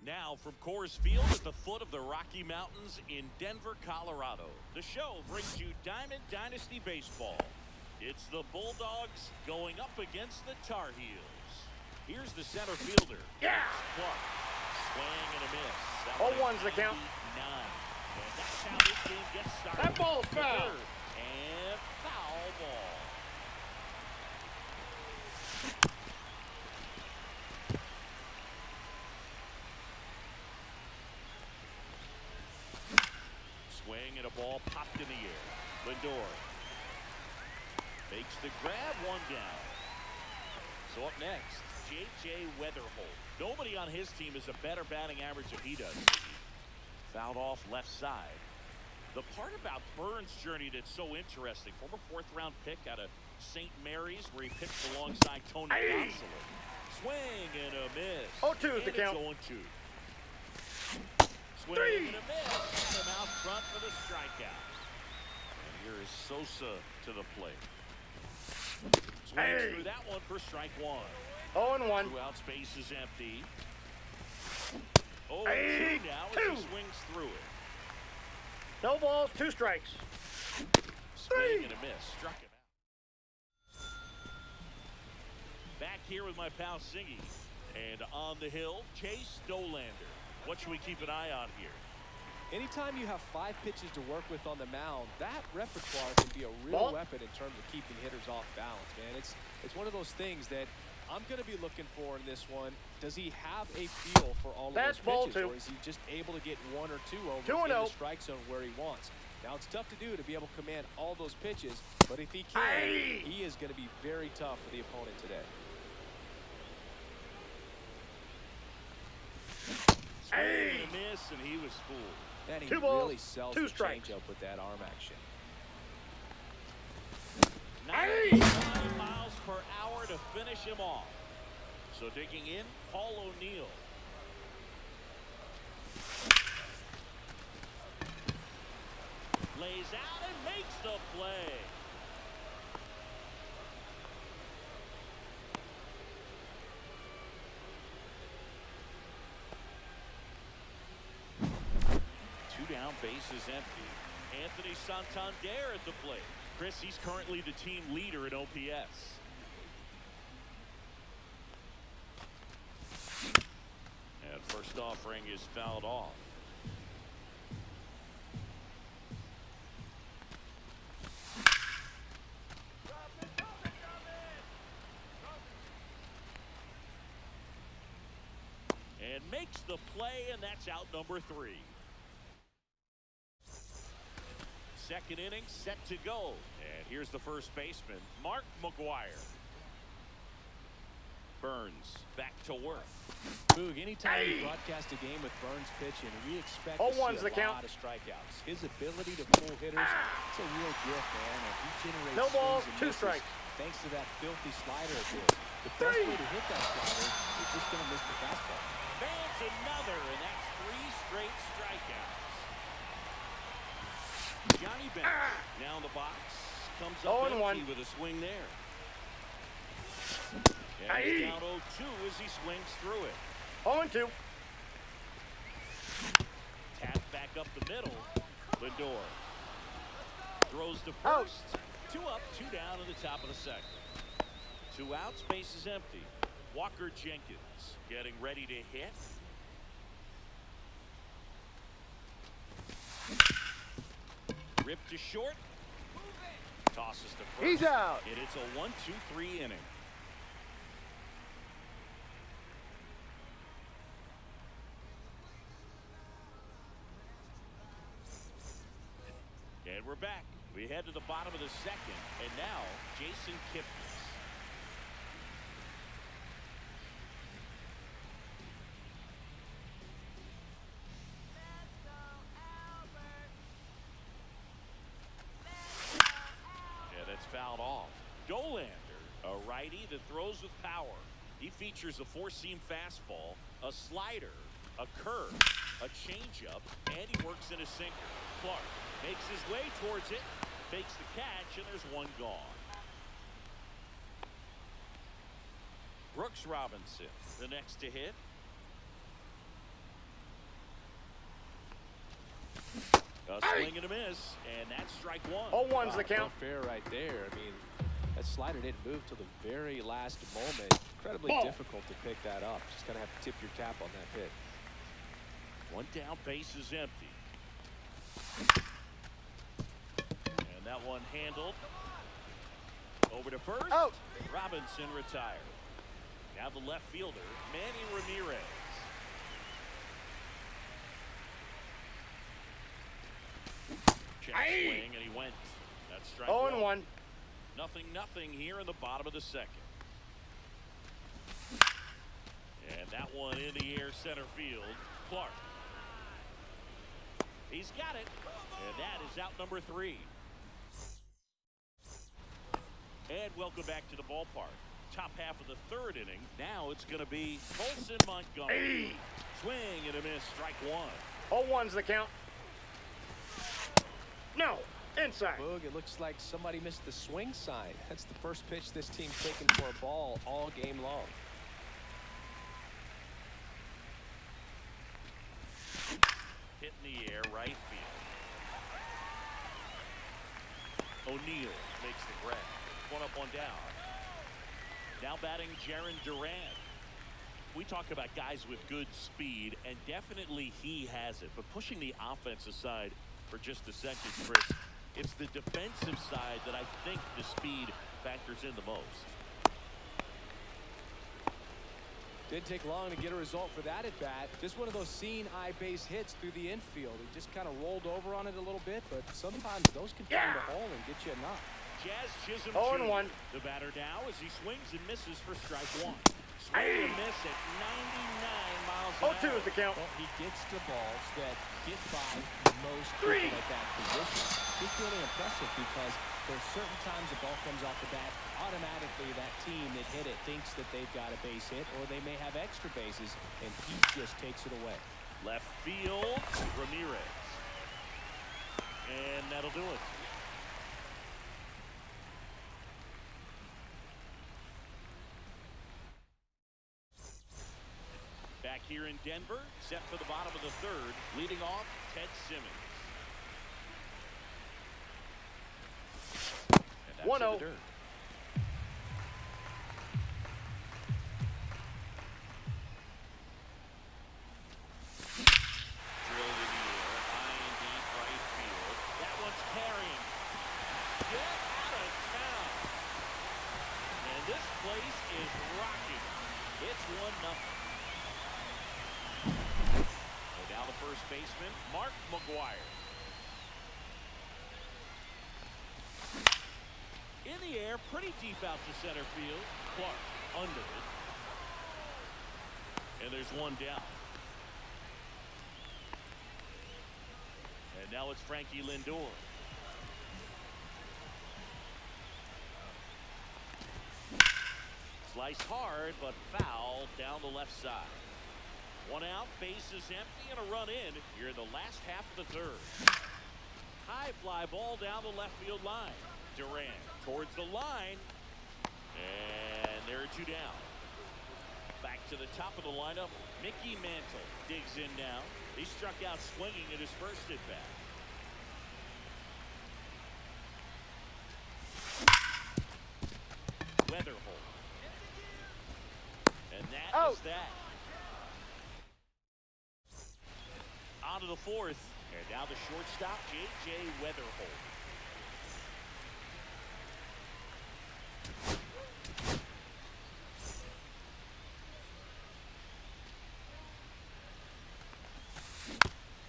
Now from Coors Field at the foot of the Rocky Mountains in Denver, Colorado, the show brings you Diamond Dynasty Baseball. It's the Bulldogs going up against the Tar Heels. Here's the center fielder. Yeah! Clark. Swing and a miss. 0-1's the count. 9. And that's how this game gets started. That ball's foul. And foul ball. Swing and a ball popped in the air. Lindor makes the grab, one down. So up next, J.J. Weatherholt. Nobody on his team has a better batting average than he does. Fouled off left side. The part about Burns' journey that's so interesting, former fourth-round pick out of St. Mary's, where he pitched alongside Tony Gonsolin. Swing and a miss. 0-2 is the count. 0-2. Swing and a miss. Got him out front for the strikeout. And here is Sosa to the plate. Swings through that one for strike one. 0-1. 2 outs, base is empty. 0-2 now as he swings through it. No balls, 2 strikes. Swing and a miss. Struck him out. Back here with my pal Singy. And on the hill, Chase Dollander. What should we keep an eye on here? Anytime you have 5 pitches to work with on the mound, that repertoire can be a real weapon in terms of keeping hitters off balance, man. It's one of those things that I'm going to be looking for in this one. Does he have a feel for all of those pitches, or is he just able to get 1 or 2 over in the strike zone where he wants? Now, it's tough to do to be able to command all those pitches, but if he can, he is going to be very tough for the opponent today. Swing and a miss, and he was fooled. And he really sells the changeup with that arm action. 99 miles per hour to finish him off. So digging in, Paul O'Neill. Lays out and makes the play. Down, base is empty. Anthony Santander at the plate. Chris, he's currently the team leader in OPS. And first offering is fouled off. And makes the play, and that's out number 3. Second inning set to go. And here's the first baseman, Mark McGwire. Burns back to work. Boog, anytime you broadcast a game with Burns pitching, we expect to see a lot of strikeouts. His ability to pull hitters, it's a real gift, man. And he generates no balls, 2 strikes. Thanks to that filthy slider of his. The best way to hit that slider is just going to miss the fastball. Fans another, and that's 3 straight strikeouts. Johnny Bench now in the box, comes up empty with a swing there. And he's down 0-2 as he swings through it. 0-2. Tap back up the middle. Lindor throws to first. 2 up, 2 down in the top of the second. 2 outs, base is empty. Walker Jenkins getting ready to hit. Ripped to short. Tosses to first. He's out. And it's a 1-2-3 inning. And we're back. We head to the bottom of the second. And now, Jason Kipnis. Fouled off. Dollander, a righty that throws with power. He features a 4-seam fastball, a slider, a curve, a changeup, and he works in a sinker. Clark makes his way towards it, fakes the catch, and there's 1 gone. Brooks Robinson, the next to hit. A swing and a miss, and that's strike one. 0-1's the count. No fair right there. I mean, that slider didn't move till the very last moment. Incredibly difficult to pick that up. Just gotta have to tip your cap on that pitch. One down, base is empty. And that one handled. Over to first. Out. Robinson retired. Now the left fielder, Manny Ramirez. Check swing, and he went. That's strike 0-1. 0-0 here in the bottom of the second. And that one in the air, center field. Clark. He's got it. And that is out number 3. And welcome back to the ballpark. Top half of the third inning. Now it's going to be Colson Montgomery. Swing and a miss, strike one. 0-1's the count. No, inside. Boog, it looks like somebody missed the swing sign. That's the first pitch this team's taken for a ball all game long. Hit in the air, right field. O'Neill makes the grab. One up, one down. Now batting Jarren Duran. We talk about guys with good speed, and definitely he has it. But pushing the offense aside for just a second, Chris, it's the defensive side that I think the speed factors in the most. Didn't take long to get a result for that at bat. Just one of those seeing eye base hits through the infield. He just kind of rolled over on it a little bit, but sometimes those can find a hole and get you a knock. Jazz Chisholm 0-1. The batter now as he swings and misses for strike one. Swing and miss at 99 miles an hour. 0-2 is the count. Well, he gets the balls that get by most people at that position. It's really impressive because there's certain times the ball comes off the bat, automatically that team that hit it thinks that they've got a base hit, or they may have extra bases, and he just takes it away. Left field, Ramirez. And that'll do it. Back here in Denver, set for the bottom of the third, leading off Ted Simmons. And that's 1-0. in the dirt. Drilled in the air, high and deep right field. That one's carrying. Get out of town. And this place is rocking. It's 1-0. And now the first baseman, Mark McGwire. In the air, pretty deep out to center field. Clark under it. And there's one down. And now it's Frankie Lindor. Sliced hard, but foul down the left side. One out, base is empty, and a run in here in the last half of the third. High fly ball down the left field line. Duran towards the line, and there are two down. Back to the top of the lineup, Mickey Mantle digs in now. He struck out swinging at his first at bat. Weatherholt. And that is that. On to the fourth. And now the shortstop, J.J. Weatherholt.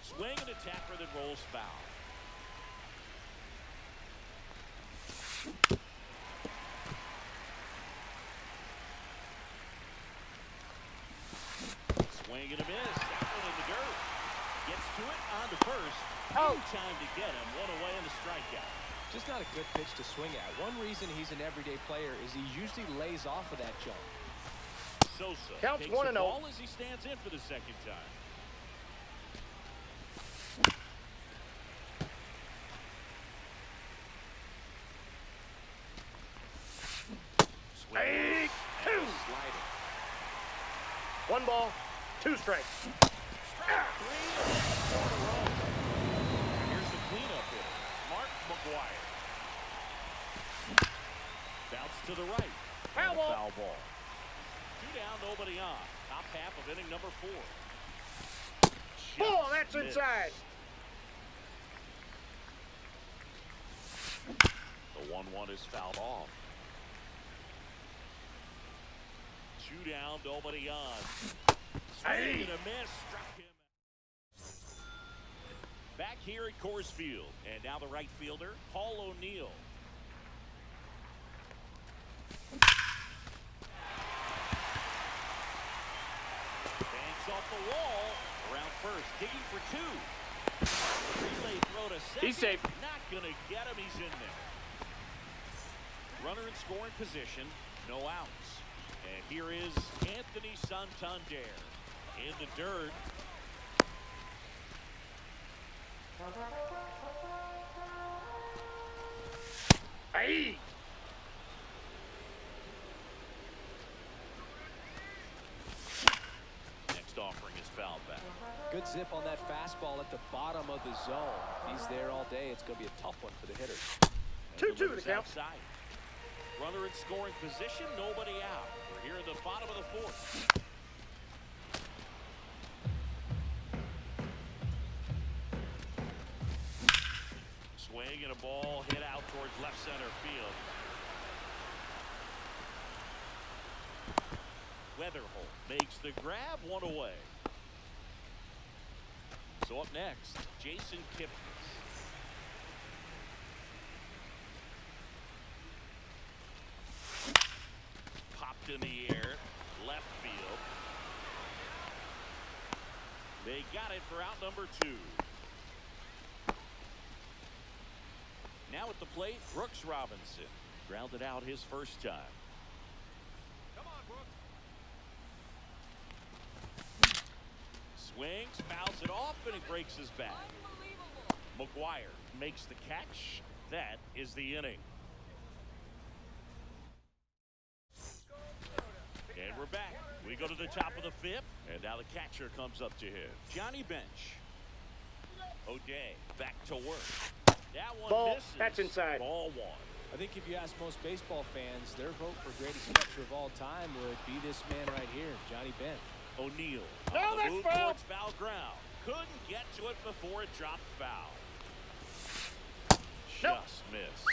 Swing and a tapper that rolls foul. Swing and a miss. That one in the dirt. Gets to it on to first. No time to get him. One away in the strikeout. Just not a good pitch to swing at. One reason he's an everyday player is he usually lays off of that jump. Sosa Counts takes 1-0. the ball as he stands in for the second time. Strike two. Slider. 1 ball, 2 strikes. Here's the McGuire. Bounce to the right. Foul And a ball. foul ball. 2 down, nobody on. Top half of inning number 4. Ball, Just that's missed. inside. The 1-1 is fouled off. 2 down, nobody on. Swing Hey. and a miss. Struck him. Back here at Coors Field. And now the right fielder, Paul O'Neill. Banks off the wall. Around first. Digging for 2. Relay throw to second. He's safe. Not going to get him. He's in there. Runner in scoring position. No outs. And here is Anthony Santander in the dirt. Hey. Next offering is fouled back. Good zip on that fastball at the bottom of the zone. If he's there all day, it's going to be a tough one for the hitters. 2-2 the Delivers count. outside. Runner in scoring position, nobody out. We're here in the bottom of the 4th. Swing and a ball hit out towards left center field. Weatherholt makes the grab, 1 away. So up next, Jason Kipnis. Popped in the air, left field. They got it for out number 2. Now at the plate, Brooks Robinson. Grounded out his first time. Come on, Brooks. Swings, fouls it off, and it breaks his back. McGuire makes the catch. That is the inning. And we're back. We go to the top of the 5th, and now the catcher comes up to him. Johnny Bench. O'Day back to work. That one Ball, misses. that's inside. Ball 1. I think if you ask most baseball fans, their vote for greatest catcher of all time would be this man right here, Johnny Bench. O'Neill. No, on the that's move foul. towards foul ground. Couldn't get to it before it dropped foul. Nope. Just missed.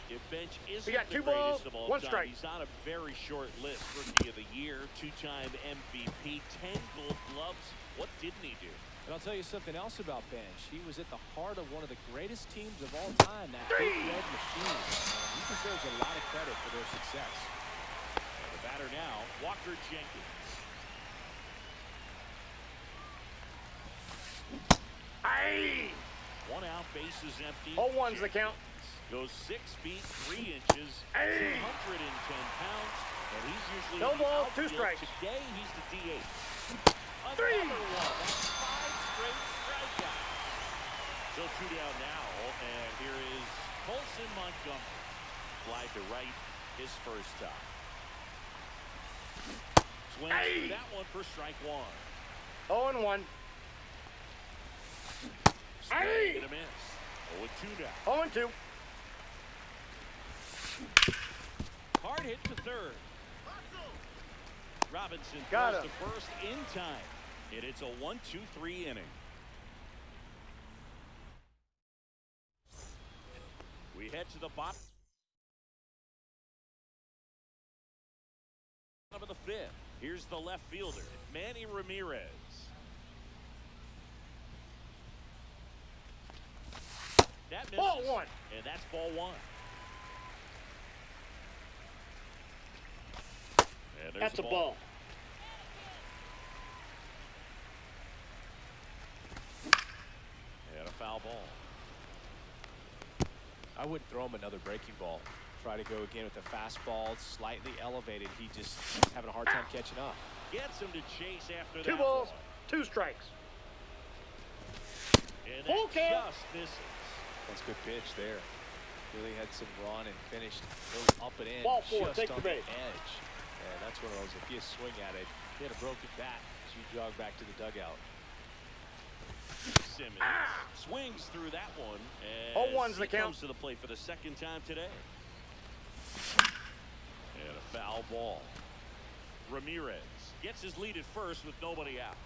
If Bench isn't We got the 2 balls, greatest of all 1 time, strike. he's on a very short list. Rookie of the Year, 2-time MVP, 10 Gold Gloves. What didn't he do? And I'll tell you something else about Bench. He was at the heart of one of the greatest teams of all time, that Big Red Machine. He deserves a lot of credit for their success. And the batter now, Walker Jenkins. Hey. 1 out, bases empty. 0-1's the count. Goes 6 feet 3 inches, Hey. 210 pounds, and he's usually No in the ball, 2 outfield. strikes. Today he's the DH. 3. Another one. That's 5 straight strikeouts. So 2 down now, and here is Colson Montgomery. Fly to right, his first time. Swings Hey. through that one for strike 1. 0-1. Swing Hey. and a miss. 0-2 now. 0-2. Hard hit to third. Robinson Got throws him. to first in time. And it's a 1-2-3 inning. We head to the bottom of the 5th. Here's the left fielder, Manny Ramirez. That misses. Ball 1. And that's ball 1. And there's That's a ball. And a foul ball. I wouldn't throw him another breaking ball. Try to go again with the fastball, slightly elevated. He just having a hard time catching up. Gets him to chase after 2 that balls, one. 2 strikes. And Full that count. just misses. That's a good pitch there. Really had some run and finished goes up and in. Ball 4, just take the on base. edge. And that's one of those, if you swing at it, hit a broken bat as you jog back to the dugout. Simmons swings through that one. Oh, As one's the he count. comes to the plate for the second time today. And a foul ball. Ramirez gets his lead at first with nobody out.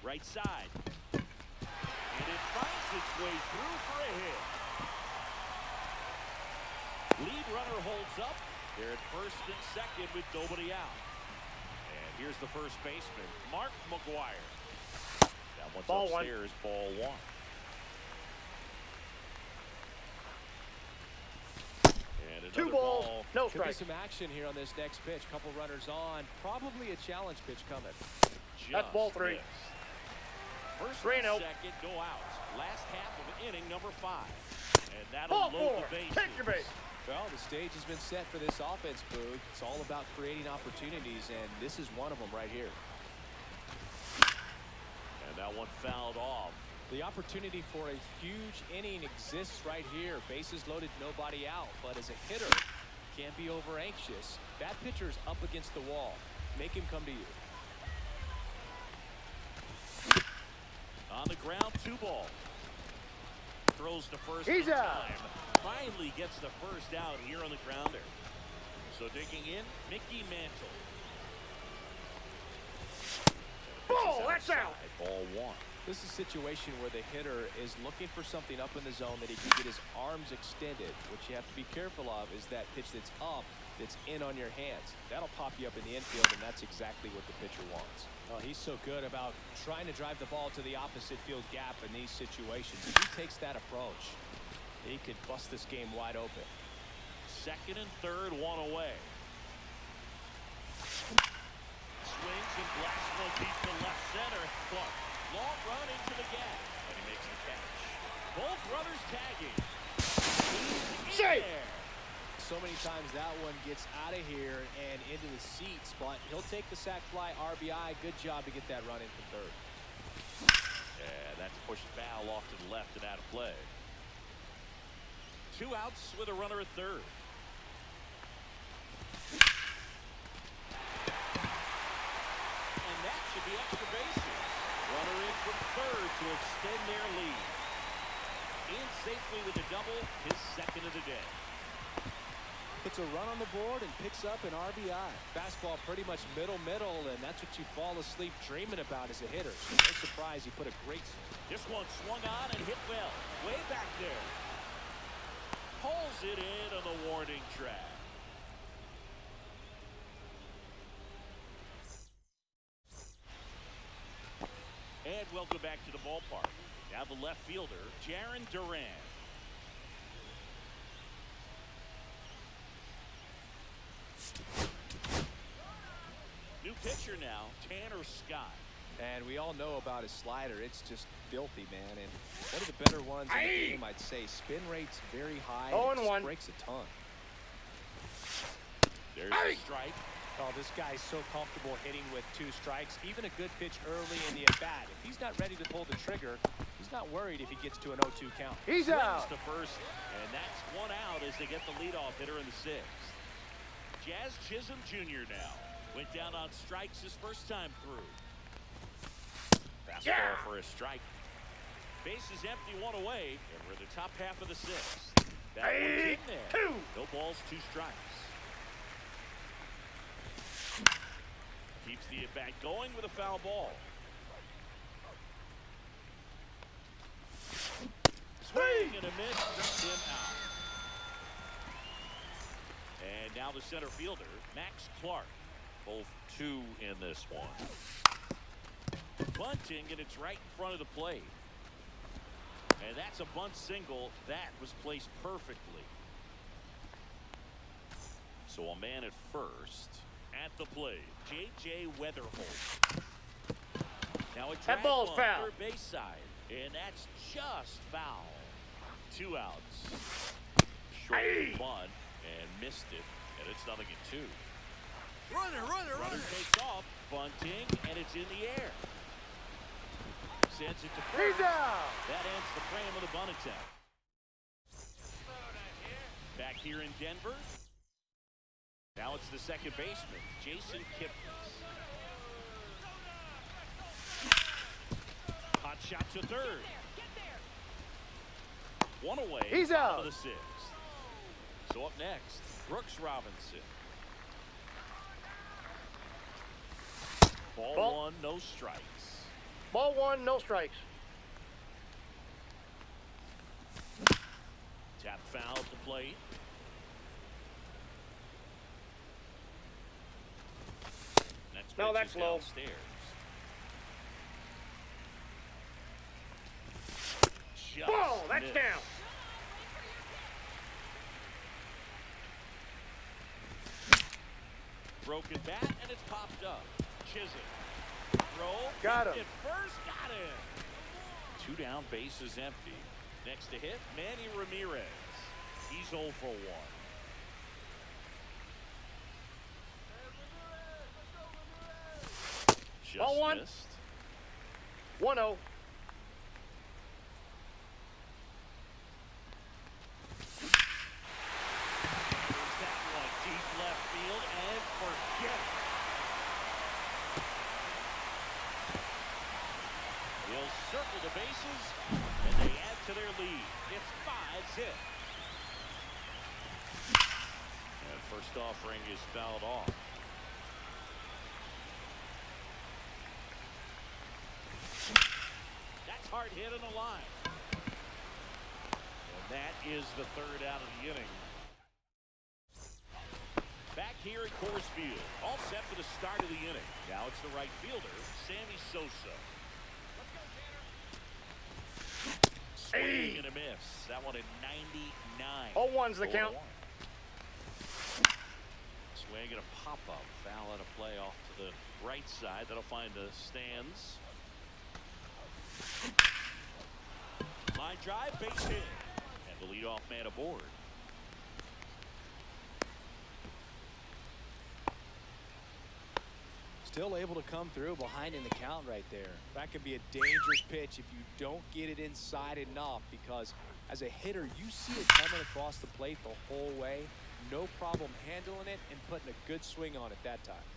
Right side. And it finds its way through for a hit. Lead runner holds up. They're at first and second with nobody out. And here's the first baseman, Mark McGwire. That one's Ball upstairs, ball one. And another 2 balls, ball. no Could be strikes. some action here on this next pitch. Couple runners on. Probably a challenge pitch coming. That's ball Just 3. missed. First 3-0. and second, no outs. Last half of inning number 5. And that'll Ball load 4. the bases. Take your base. Well, the stage has been set for this offense, Boog. It's all about creating opportunities, and this is one of them right here. And that one fouled off. The opportunity for a huge inning exists right here. Bases loaded, nobody out. But as a hitter, can't be over anxious. That pitcher's up against the wall. Make him come to you. On the ground, 2 ball. Throws to first. He's in out. time. Finally gets the first out here on the grounder. So digging in, Mickey Mantle. Ball, that's out. Ball 1. This is a situation where the hitter is looking for something up in the zone that he can get his arms extended. What you have to be careful of is that pitch that's up, that's in on your hands. That'll pop you up in the infield, and that's exactly what the pitcher wants. Oh, he's so good about trying to drive the ball to the opposite field gap in these situations. If he takes that approach, he could bust this game wide open. Second and third, 1 away. Swings and blasts one deep to left center. Clark, long run into the gap, and he makes the catch. Both brothers tagging. He's in Safe. there. So many times that one gets out of here and into the seats, but he'll take the sac fly RBI. Good job to get that run in for third. Yeah, that's pushed foul off to the left and out of play. 2 outs with a runner at third. And that should be extra bases. Runner in from third to extend their lead. In safely with a double, his second of the day. Puts a run on the board and picks up an RBI. Fastball pretty much middle, and that's what you fall asleep dreaming about as a hitter. So no surprise he put a great swing. This one swung on and hit well. Way back there. Pulls it in on the warning track. And welcome back to the ballpark. Now the left fielder, Jarren Duran. New pitcher now, Tanner Scott. And we all know about his slider. It's just filthy, man. And one of the better ones in the game, I'd say. Spin rate's very high. And it just breaks a ton. There's a strike. Oh, this guy's so comfortable hitting with 2 strikes. Even a good pitch early in the at-bat. If he's not ready to pull the trigger, he's not worried if he gets to an 0-2 count. He's out. To first, and that's 1 out as they get the leadoff hitter in the 6th. Jazz Chisholm Jr. now went down on strikes his first time through. Fastball for a strike. Base is empty, 1 away, and we're in the top half of the 6th. That one's in there. 2. No balls, 2 strikes. Keeps the at-bat going with a foul ball. Swing and a miss, struck him out. And now the center fielder, Max Clark. Both 2 in this one. Bunting, and it's right in front of the plate. And that's a bunt single. That was placed perfectly. So a man at first. At the plate, J.J. Weatherholt. Now a That ball's on foul. third base side, and that's just foul. 2 outs. Short of the bunt and missed it, and it's 0-2. Runner takes off, bunting, and it's in the air. Sends it to first. He's out. That ends the frame of the bunt attempt. Back here in Denver. Now it's the second baseman, Jason Kipnis. Pot shot to third. One away. He's out. Of the sixth. So up next, Brooks Robinson. Ball one, no strikes. Ball one, no strikes. Tap foul at the plate. Next No, pitch that's is low. downstairs. Just Ball, that's missed. down. Broken bat, and it's popped up. Chisholm. Throw. Got him. It first got him. 2 down, bases empty. Next to hit, Manny Ramirez. He's 0 for 1. Just Ball one. missed. 1-0. Here's that one, deep left field, and forget it. They'll circle the bases, and they add to their lead. It's 5-zip. And first offering is fouled off. That's hard hit on the line. And that is the third out of the inning. Back here at Coors Field, all set for the start of the inning. Now it's the right fielder, Sammy Sosa. Swing and a miss. That one at 99. 0-1's the count. 0-1. Swing and a pop-up. Foul out of play off to the right side. That'll find the stands. Line drive, base hit. And the leadoff man aboard. Still able to come through behind in the count right there. That could be a dangerous pitch if you don't get it inside enough, because as a hitter, you see it coming across the plate the whole way. No problem handling it and putting a good swing on it that time.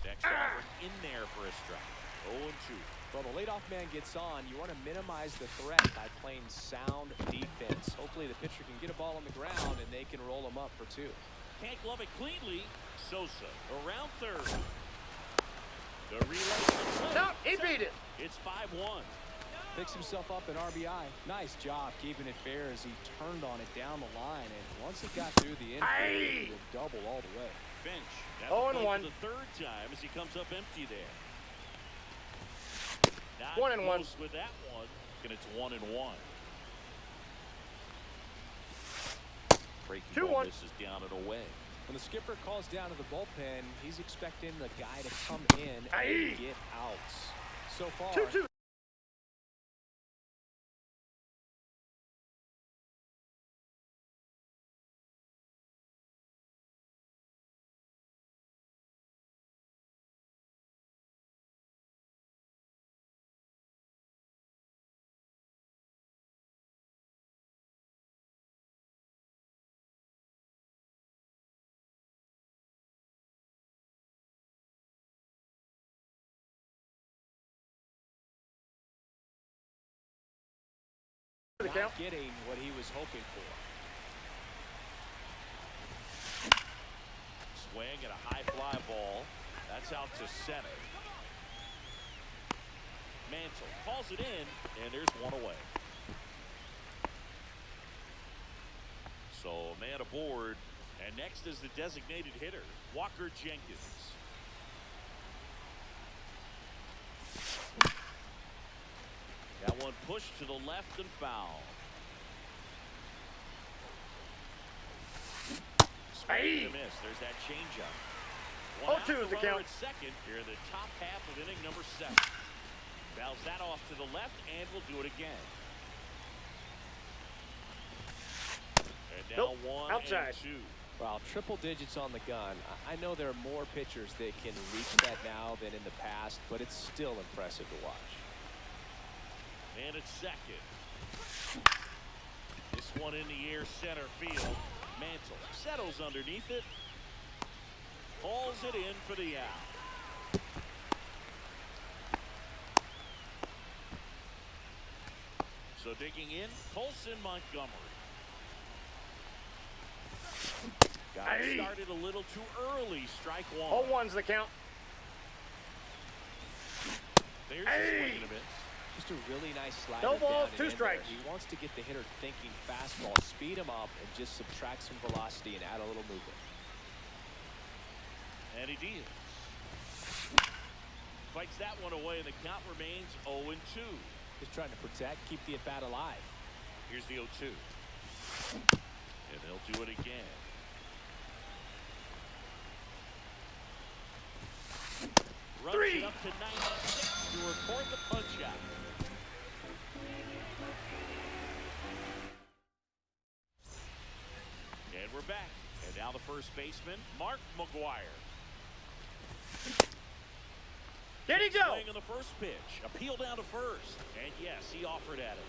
Next offer in there for a strike. 0-2. Well, the leadoff man gets on. You want to minimize the threat by playing sound defense. Hopefully the pitcher can get a ball on the ground and they can roll him up for 2. Can't glove it cleanly. Sosa around third. The relay. No, he beat it. It's 5-1. Picks himself up an RBI. Nice job keeping it fair as he turned on it down the line. And once it got through the infield, he'll double all the way. Bench. 0-1. For the third time as he comes up empty there. Not 1-1. close with that one. And it's 1-1. Breaking ball 2-1. misses down and away. When the skipper calls down to the bullpen, he's expecting the guy to come in and get outs. So far, 2-2. not getting what he was hoping for. Swing and a high fly ball. That's out to center. Mantle calls it in, and there's one away. So a man aboard, and next is the designated hitter, Walker Jenkins. That one pushed to the left and foul. Swing and a miss. There's that changeup. 0-2 is the count. At second here in the top half of inning number 7. Fouls that off to the left, and we'll do it again. And now 1 outside. and 2. Wow, triple digits on the gun. I know there are more pitchers that can reach that now than in the past, but it's still impressive to watch. And it's second. This one in the air, center field. Mantle settles underneath it. Calls it in for the out. So digging in, Colson Montgomery. Got it started a little too early. Strike one. 0-1's the count. There's the swing and a miss. Just a really nice slider No balls, down 2 and in strikes. there. He wants to get the hitter thinking fastball, speed him up, and just subtract some velocity and add a little movement. And he deals. Fights that one away, and the count remains 0-2. Just trying to protect, keep the at-bat alive. Here's the 0-2. And they'll do it again. Runs it up to 96 to report the punch out. And we're back. And now the first baseman, Mark McGwire. Did he go? Swing on the first pitch. Appeal down to first. And yes, he offered at it.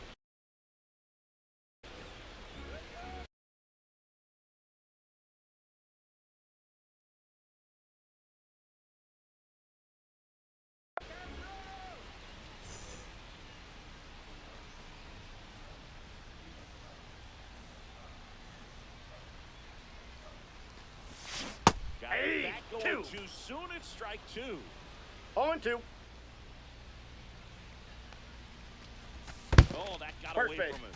Got it back going too soon. It's strike two. 0-2. Oh, that got First away base. from him.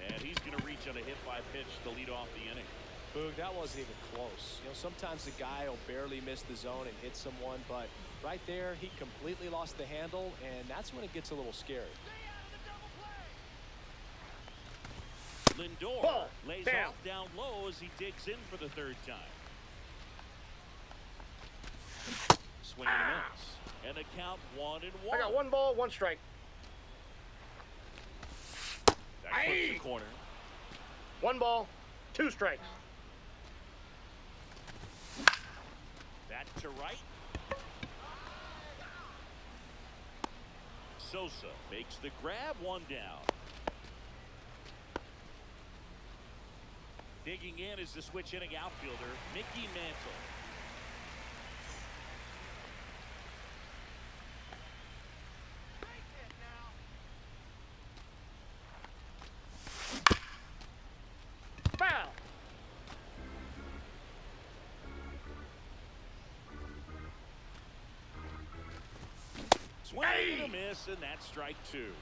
And he's going to reach on a hit by pitch to lead off the inning. Boog, that wasn't even close. You know, sometimes the guy will barely miss the zone and hit someone, but right there, he completely lost the handle, and that's when it gets a little scary. Lindor Ball lays down. off down low as he digs in for the third time. Swing and a miss. And the count 1-1. I got 1 ball, 1 strike. That clips the corner. 1 ball, 2 strikes. That to right. Sosa makes the grab, 1 down. Digging in is the switch hitting outfielder, Mickey Mantle. Foul. Swing and a miss, and that's strike 2.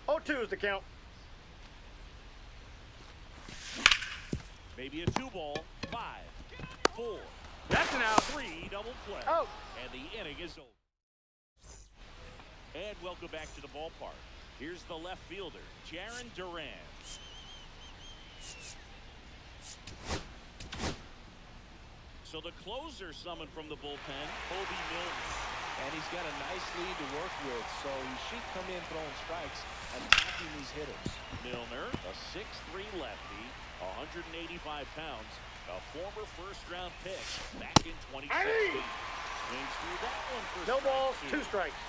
0-2 is the count. Maybe a 2-ball, 5, 4, That's an out. 3, double play. Out. And the inning is over. And welcome back to the ballpark. Here's the left fielder, Jarren Duran. So the closer summoned from the bullpen, Bobby Milner. And he's got a nice lead to work with, so he should come in throwing strikes, attacking these hitters. Milner, a 6'3 lefty, 185 pounds, a former first-round pick back in 2016. Swings through that one for No strike balls, 2. 2 strikes.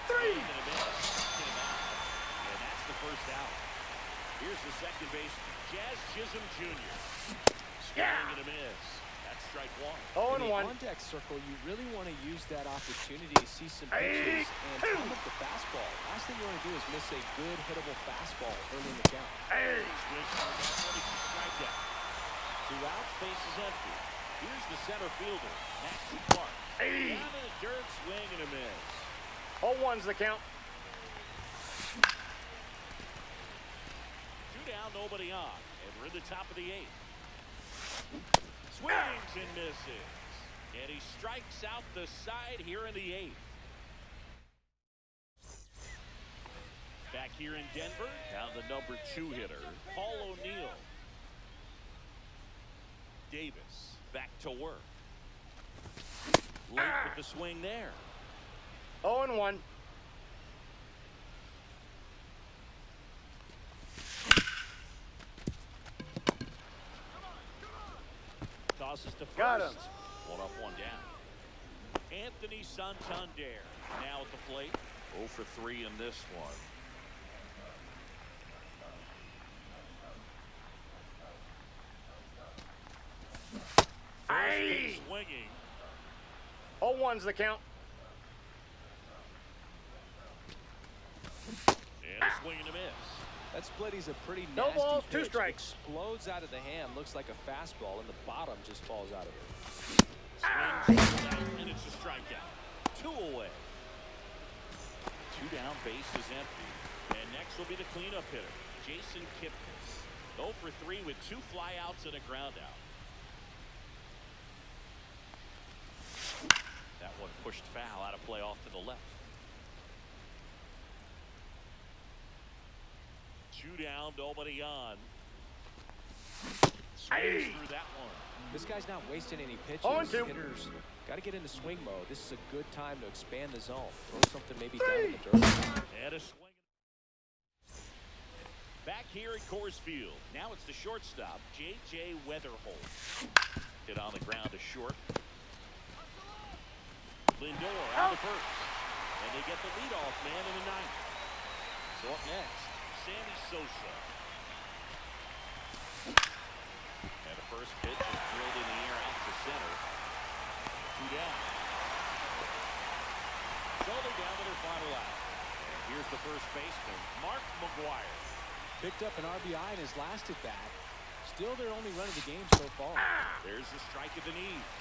3. And a miss. Hit him out. And that's the first out. Here's the second baseman, Jazz Chisholm Jr. Swing and a miss. That's strike 1. In the 0-1. on-deck circle, you really want to use that opportunity to see some pitches and come up the fastball. Last thing you want to do is miss a good hittable fastball early in the count. Switch on that one, he can strike out. 2 outs, base is empty. Here's the center fielder, Maxie Clark. Down in the dirt, swing and a miss. 0-1's the count. 2 down, nobody on. And we're in the top of the 8th. Swings and misses. And he strikes out the side here in the 8th. Back here in Denver, now the number 2 hitter, Paul O'Neill. Davis back to work. Late with the swing there. 0-1. Tosses to first. Got him. 1 up, 1 down. Anthony Santander now at the plate. 0 for 3 in this one. First pitch swinging. 0-1's the count. And a Swing and a miss. That splitty's a pretty No nasty balls, pitch. 2 strikes. Explodes out of the hand, looks like a fastball, and the bottom just falls out of it. Swings and it's a strikeout. 2 away. 2 down, base is empty. And next will be the cleanup hitter, Jason Kipnis. 0 for 3 with 2 flyouts and a ground out. That one pushed foul, out of play off to the left. 2 down, nobody on. Swings through that one. This guy's not wasting any pitches. 0-2. Hitters got to get into swing mode. This is a good time to expand the zone. Throw something maybe down in the dirt. And a swing. Back here at Coors Field. Now it's the shortstop, J.J. Weatherholt. Hit on the ground to short. Lindor out of first. And they get the leadoff man in the ninth. So up next, Sammy Sosa. And the first pitch is drilled in the air out to center. 2 down. So they're down to their final out. And here's the first baseman, Mark McGwire. Picked up an RBI in his last at bat. Still their only run of the game so far. There's the strike at the knees.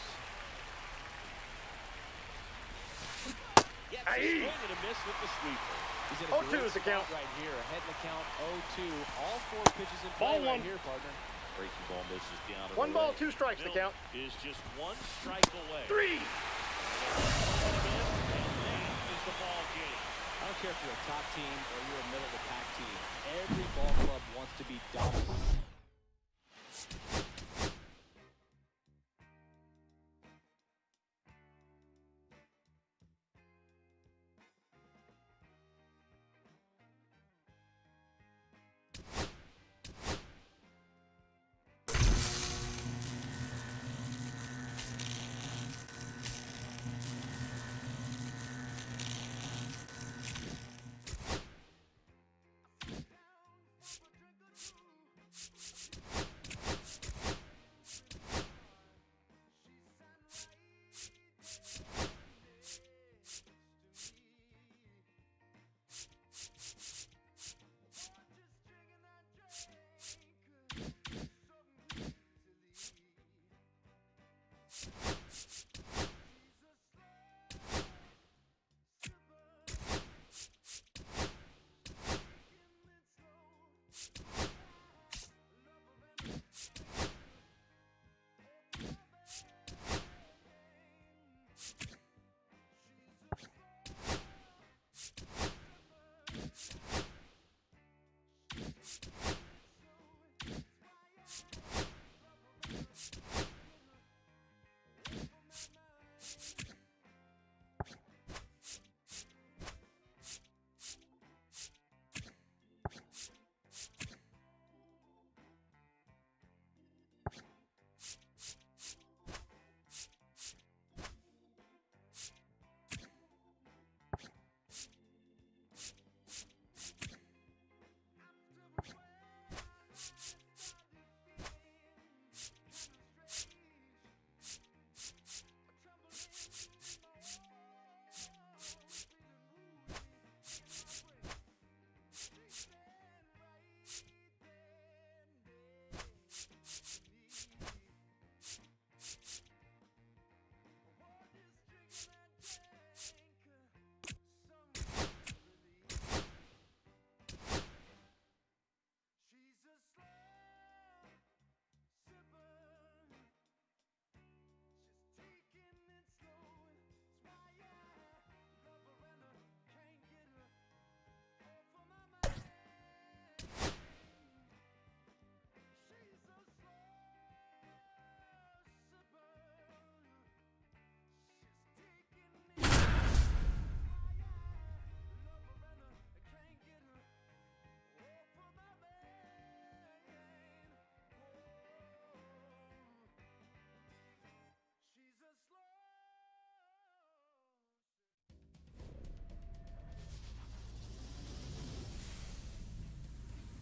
Gets a swing and a miss with the sweeper. He's in a 0-2 great is the spot count. right here. Ahead in the count 0-2. All 4 pitches in Ball play right 1. here, partner. Breaking ball misses down. 1 ball, 2 strikes to count. Is just 1 strike away. 3. Is the ball game. I don't care if you're a top team or you're a middle of the pack team. Every ball club wants to be dominant.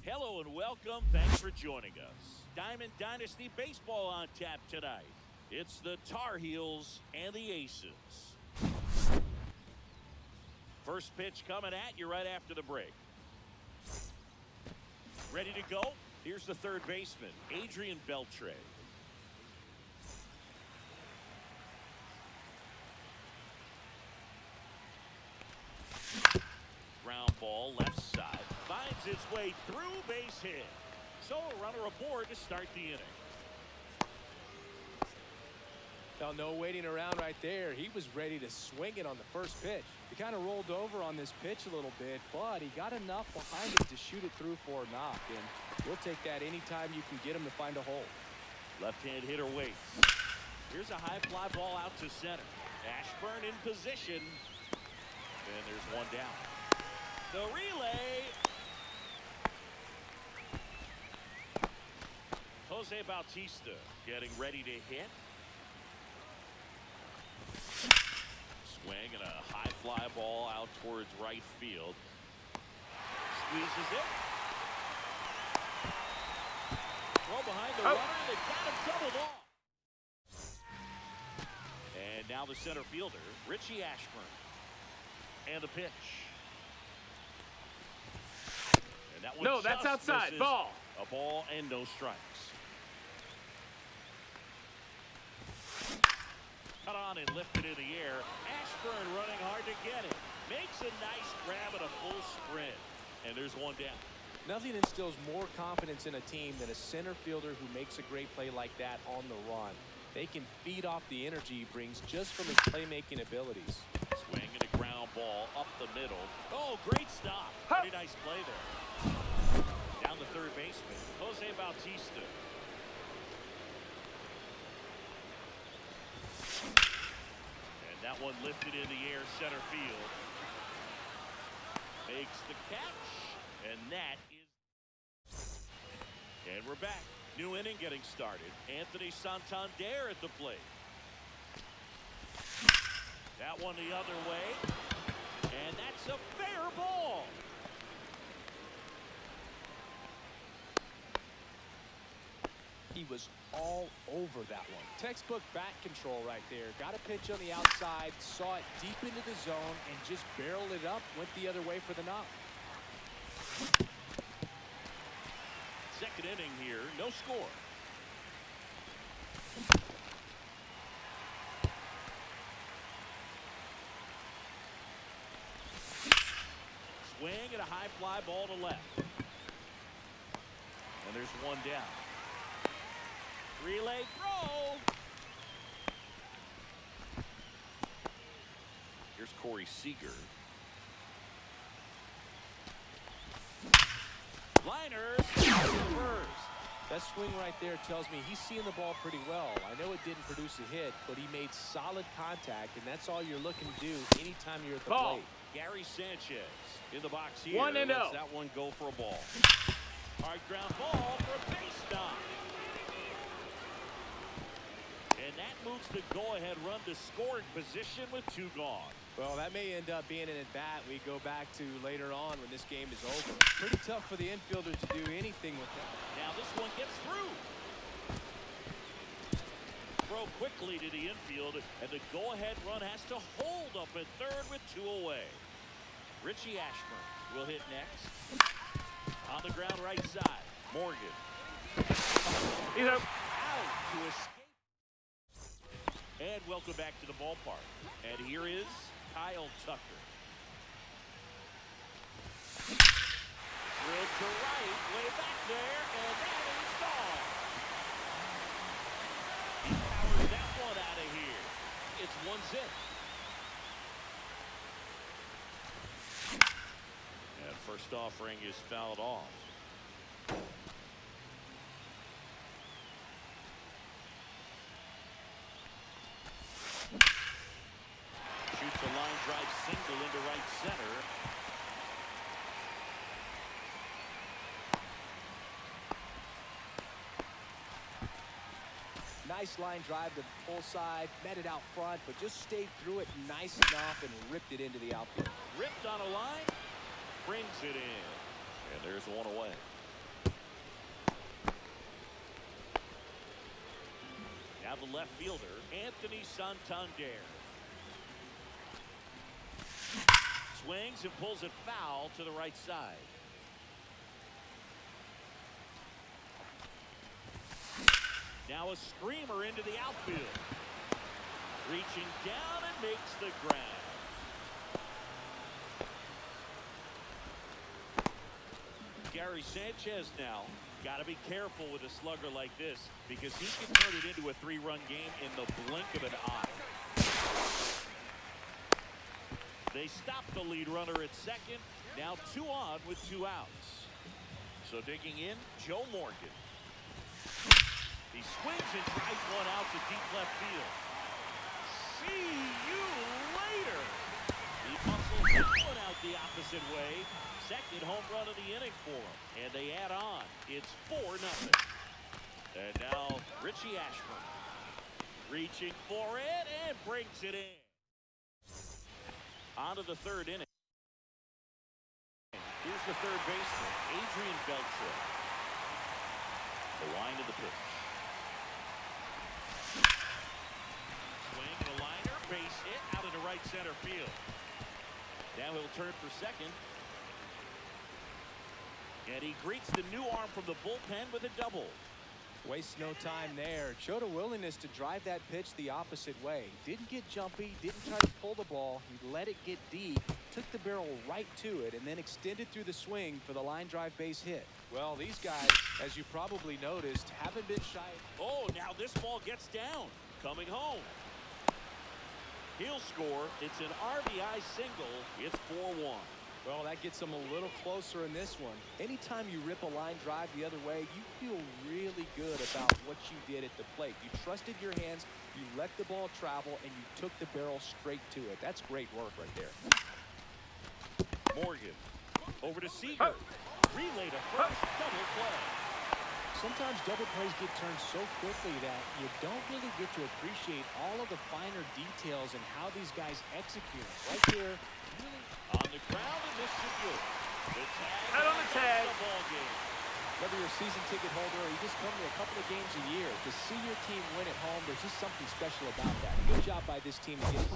Hello and welcome. Thanks for joining us. Diamond Dynasty Baseball on tap tonight. It's the Tar Heels and the Aces. First pitch coming at you right after the break. Ready to go? Here's the third baseman, Adrian Beltre. Ground ball left side. Finds its way through, base hit. So a runner aboard to start the inning. Now, no waiting around right there. He was ready to swing it on the first pitch. He kind of rolled over on this pitch a little bit, but he got enough behind it to shoot it through for a knock. And we'll take that anytime you can get him to find a hole. Left-hand hitter waits. Here's a high fly ball out to center. Ashburn in position. And there's one down. The relay. Jose Bautista getting ready to hit. Swing and a high fly ball out towards right field. Squeezes it. Throw behind the runner. They got him doubled off. And now the center fielder, Richie Ashburn. And the pitch. And that one No, that's outside. misses. Ball. A ball and no strikes. Cut on and lifted in the air. Ashburn running hard to get it. Makes a nice grab at a full sprint. And there's one down. Nothing instills more confidence in a team than a center fielder who makes a great play like that on the run. They can feed off the energy he brings just from his playmaking abilities. Swing and a ground ball up the middle. Oh, great stop. Pretty nice play there. Down the third baseman, Jose Bautista. And that one lifted in the air, center field. Makes the catch, and that is... And we're back. New inning getting started. Anthony Santander at the plate. That one the other way. And that's a fair ball. He was all over that one. Textbook bat control right there. Got a pitch on the outside, saw it deep into the zone, and just barreled it up, went the other way for the knock. Second inning here, no score. Swing and a high fly ball to left. And there's one down. Relay throw. Here's Corey Seager. Liners. First. That swing right there tells me he's seeing the ball pretty well. I know it didn't produce a hit, but he made solid contact, and that's all you're looking to do anytime you're at the Ball. plate. Gary Sanchez in the box here. 1-0. Lets that one go for a ball. Hard ground ball for a base knock. And that moves the go-ahead run to scoring position with two gone. Well, that may end up being an at-bat we go back to later on when this game is over. Pretty tough for the infielders to do anything with that. Now this one gets through. Throw quickly to the infield, and the go-ahead run has to hold up at third with two away. Richie Ashburn will hit next. On the ground right side, Morgan. He's out. Out to escape. And welcome back to the ballpark. And here is Kyle Tucker. Drilled to right, way back there, and that is gone. He powers that one out of here. It's 1-0. And first offering is fouled off. Shoots a line drive single into right center. Nice line drive to the pull side, met it out front, but just stayed through it nice enough and ripped it into the outfield. Ripped on a line, brings it in. And there's one away. Now the left fielder, Anthony Santander. Swings and pulls it foul to the right side. Now a screamer into the outfield. Reaching down and makes the grab. Gary Sanchez now. Got to be careful with a slugger like this because he can turn it into a 3-run game in the blink of an eye. They stop the lead runner at second. Now 2 on with 2 outs. So digging in, Joe Morgan. He swings and tries one out to deep left field. See you later. He muscles that one out the opposite way. Second home run of the inning for him. And they add on. It's 4-0. And now Richie Ashburn. Reaching for it and brings it in. On to the 3rd inning. Here's the 3rd baseman, Adrian Beltre. The line of the pitch. Swing and a liner, base hit out into right center field. Now he'll turn for second. And he greets the new arm from the bullpen with a double. Wastes no time there. Showed a willingness to drive that pitch the opposite way. Didn't get jumpy, didn't try to pull the ball. He let it get deep, took the barrel right to it, and then extended through the swing for the line drive base hit. Well, these guys, as you probably noticed, haven't been shy. Oh, now this ball gets down. Coming home. He'll score. It's an RBI single. It's 4-1. Well, that gets them a little closer in this one. Anytime you rip a line drive the other way, you feel really good about what you did at the plate. You trusted your hands, you let the ball travel, and you took the barrel straight to it. That's great work right there. Morgan over to Seager. Relay to first. Double play. Sometimes double plays get turned so quickly that you don't really get to appreciate all of the finer details and how these guys execute. Right here, really on the ground, and this should do it. The tag. Out on the tag. The ball game. Whether you're a season ticket holder or you just come to a couple of games a year, to see your team win at home, there's just something special about that. Good job by this team to get it.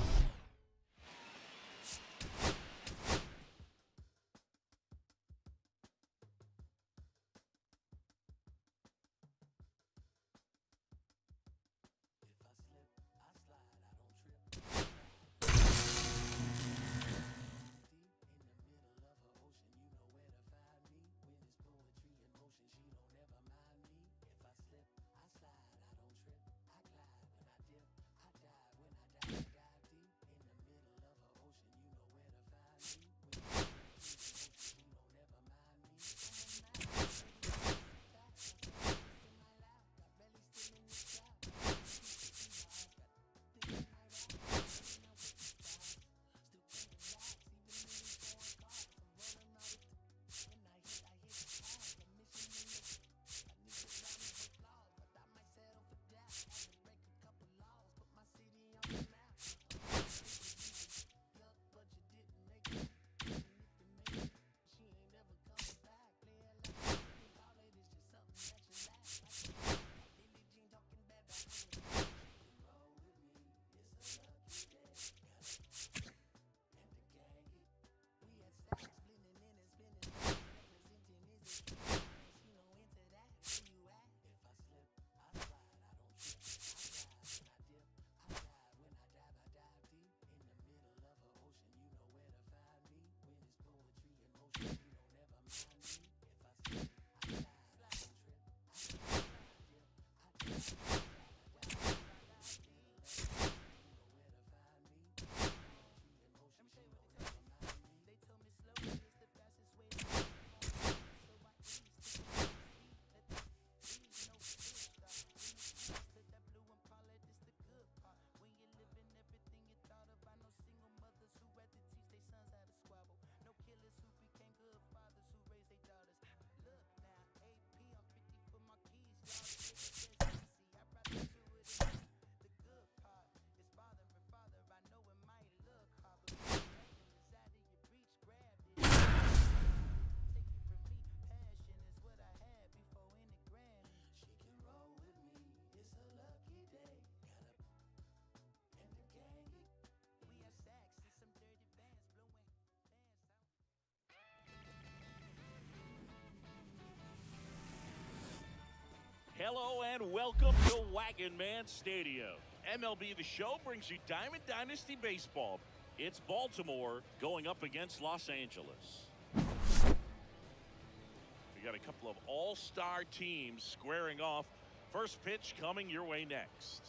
Hello and welcome to Wagon Man Stadium. MLB The Show brings you Diamond Dynasty Baseball. It's Baltimore going up against Los Angeles. We got a couple of all-star teams squaring off. First pitch coming your way next.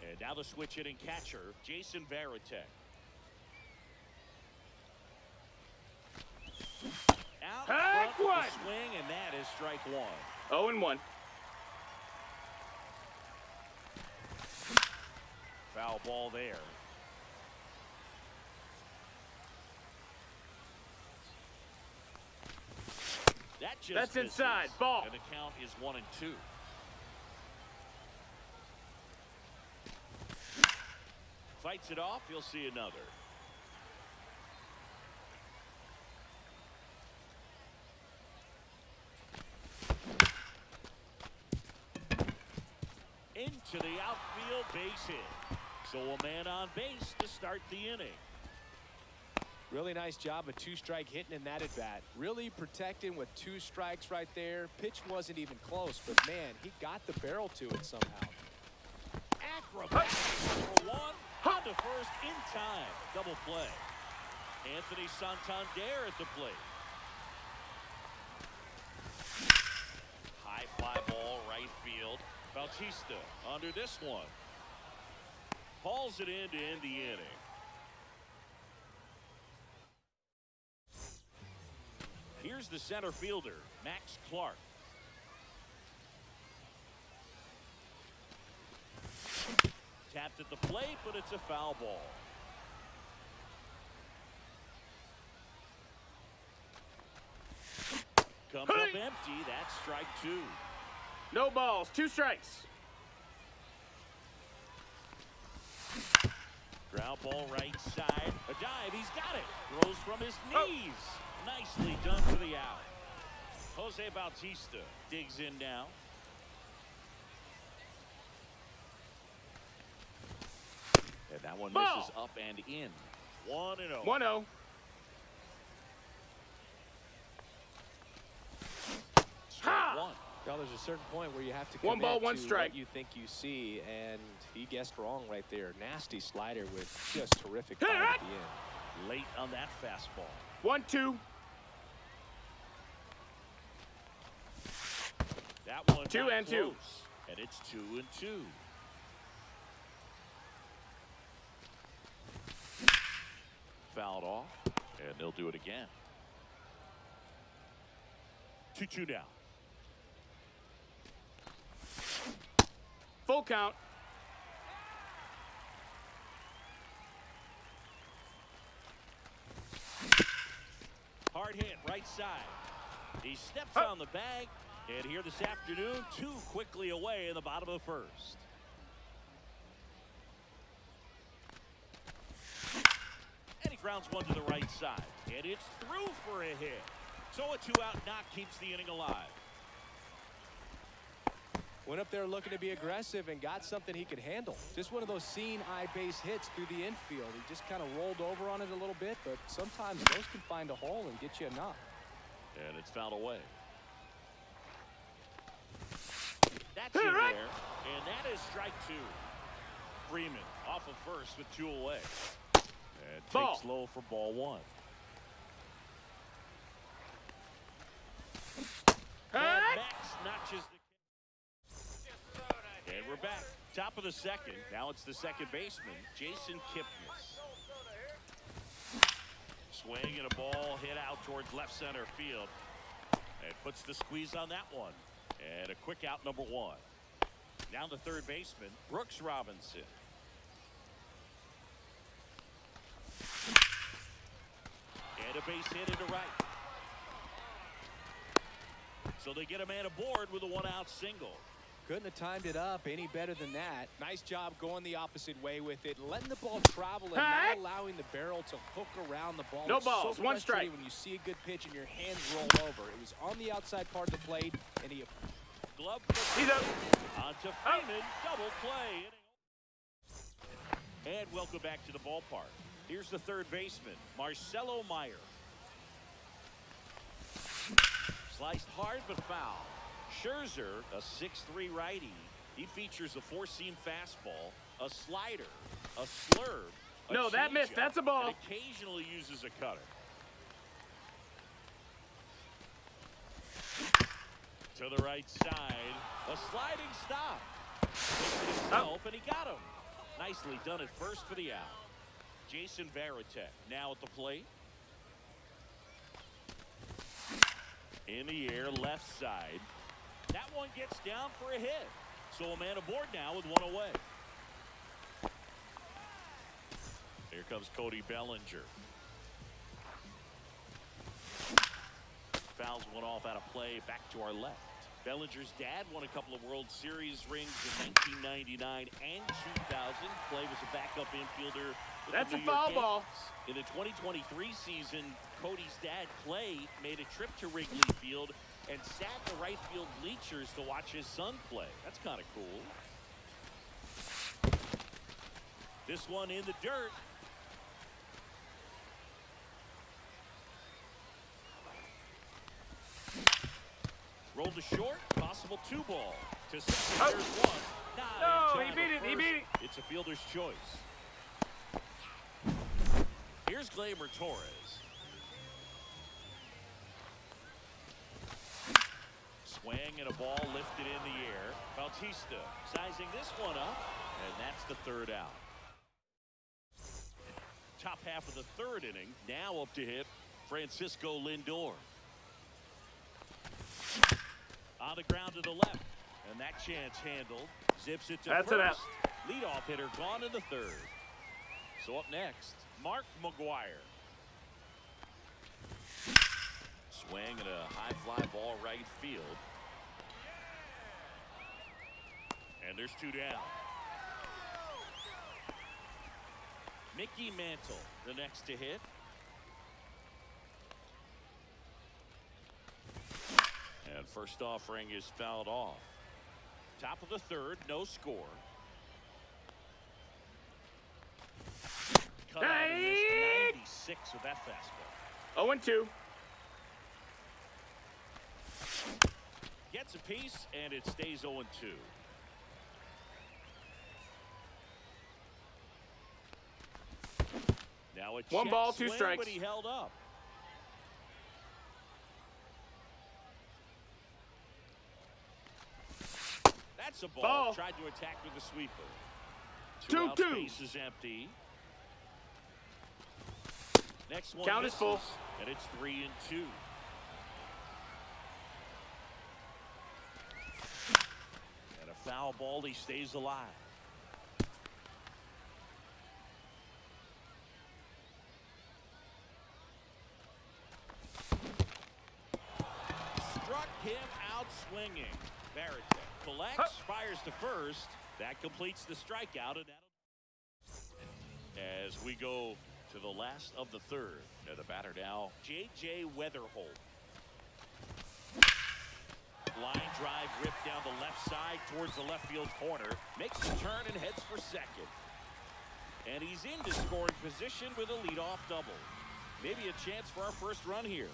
And now the switch hitting catcher, Jason Varitek. Out front with the swing, and that is strike one. 0-1. Foul ball there. That's inside. Ball. And the count is 1-2. Fights it off. You'll see another. Into the outfield, base hit. So a man on base to start the inning. Really nice job of two-strike hitting in that at-bat. Really protecting with 2 strikes right there. Pitch wasn't even close, but man, he got the barrel to it somehow. Acrobat for one. On to first in time. Double play. Anthony Santander at the plate. High fly ball right field. Bautista under this one. Hauls it in to end the inning. Here's the center fielder, Max Clark. Tapped at the plate, but it's a foul ball. Comes up empty. That's strike 2. No balls. 2 strikes. Ground ball right side. A dive. He's got it. Throws from his knees. Nicely done for the out. Jose Bautista digs in now. And that one misses up and in. 1-0. 1-0. Strike 1. Well, there's a certain point where you have to One ball, commit one to strike. what you think you see, and he guessed wrong right there. Nasty slider with just terrific power at the end. Late on that fastball. 1-2. That one 2 and 2. close, and it's 2-2. Fouled off, and they'll do it again. 2-2 now. Full count. Hard hit right side. He steps on the bag, and here this afternoon, 2 quickly away in the bottom of the first. And he grounds one to the right side, and it's through for a hit. So a 2-out knock keeps the inning alive. Went up there looking to be aggressive and got something he could handle. Just one of those seeing eye base hits through the infield. He just kind of rolled over on it a little bit, but sometimes those can find a hole and get you a knock. And it's fouled away. That's in there, and that is strike 2. Freeman off of first with 2 away. And takes low for ball 1. Max notches the. And we're back. Top of the second. Now it's the second baseman, Jason Kipnis. Swing and a ball hit out towards left center field. And puts the squeeze on that one. And a quick out, number 1. Now the third baseman, Brooks Robinson. And a base hit into right. So they get a man aboard with a 1-out single. Couldn't have timed it up any better than that. Nice job going the opposite way with it, letting the ball travel and not allowing the barrel to hook around the ball. No It's balls, so 1 strike. when you see a good pitch and your hands roll over. It was on the outside part of the plate, and he Glove He's out. onto Freeman. Double play. And welcome back to the ballpark. Here's the third baseman, Marcelo Meyer. Sliced hard but foul. Scherzer, a 6'3" righty. He features a four-seam fastball, a slider, a slurve. No, that missed. That's a ball. And occasionally uses a cutter. To the right side, a sliding stop. Himself, and he got him. Nicely done at first for the out. Jason Varitek now at the plate. In the air, left side. That one gets down for a hit. So a man aboard now with one away. Here comes Cody Bellinger. Fouls one off out of play, back to our left. Bellinger's dad won a couple of World Series rings in 1999 and 2000. Clay was a backup infielder. That's a foul ball. In the 2023 season, Cody's dad, Clay, made a trip to Wrigley Field and sat in the right field bleachers to watch his son play. That's kind of cool. This one in the dirt. Rolled to short, possible 2-ball. To second, there's one. No, he beat it, he beat it. It's a fielder's choice. Here's Gleyber Torres. Swing and a ball lifted in the air. Bautista sizing this one up, and that's the third out. Top half of the third inning, now up to hit Francisco Lindor. On the ground to the left, and that chance handled. Zips it to that's first. Leadoff hitter gone in the third. So up next, Mark McGwire. Swing and a high fly ball right field. And there's two down. Mickey Mantle, the next to hit. And first offering is fouled off. Top of the third, no score. Cut out in this 96 with that fastball. 0-2. Gets a piece, and it stays 0-2. Now a one ball, swing, two strikes. But he held up. That's a ball. Tried to attack with a sweeper. 2-2. Base is empty. Next one count misses, is full. And it's 3-2. And a foul ball. He stays alive. Struck him out swinging. Varitek collects, fires to first. That completes the strikeout, and as we go to the last of the third. The batter now, J.J. Weatherholt. Line drive ripped down the left side towards the left field corner. Makes the turn and heads for second. And he's into scoring position with a leadoff double. Maybe a chance for our first run here.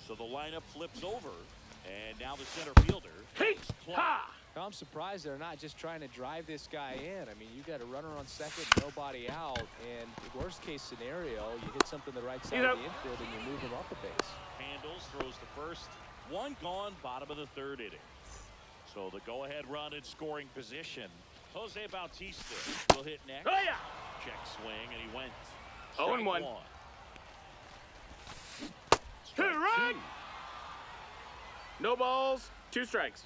So the lineup flips over. And now the center fielder. I'm surprised they're not just trying to drive this guy in. I mean, you got a runner on second, nobody out, and the worst case scenario, you hit something the right side of the infield and you move him up a base. Handles, throws the first. One gone, bottom of the third inning. So the go-ahead run in scoring position. Jose Bautista will hit next. Oh, yeah. Check swing, and he went. 0-1. 2 right. No balls, 2 strikes.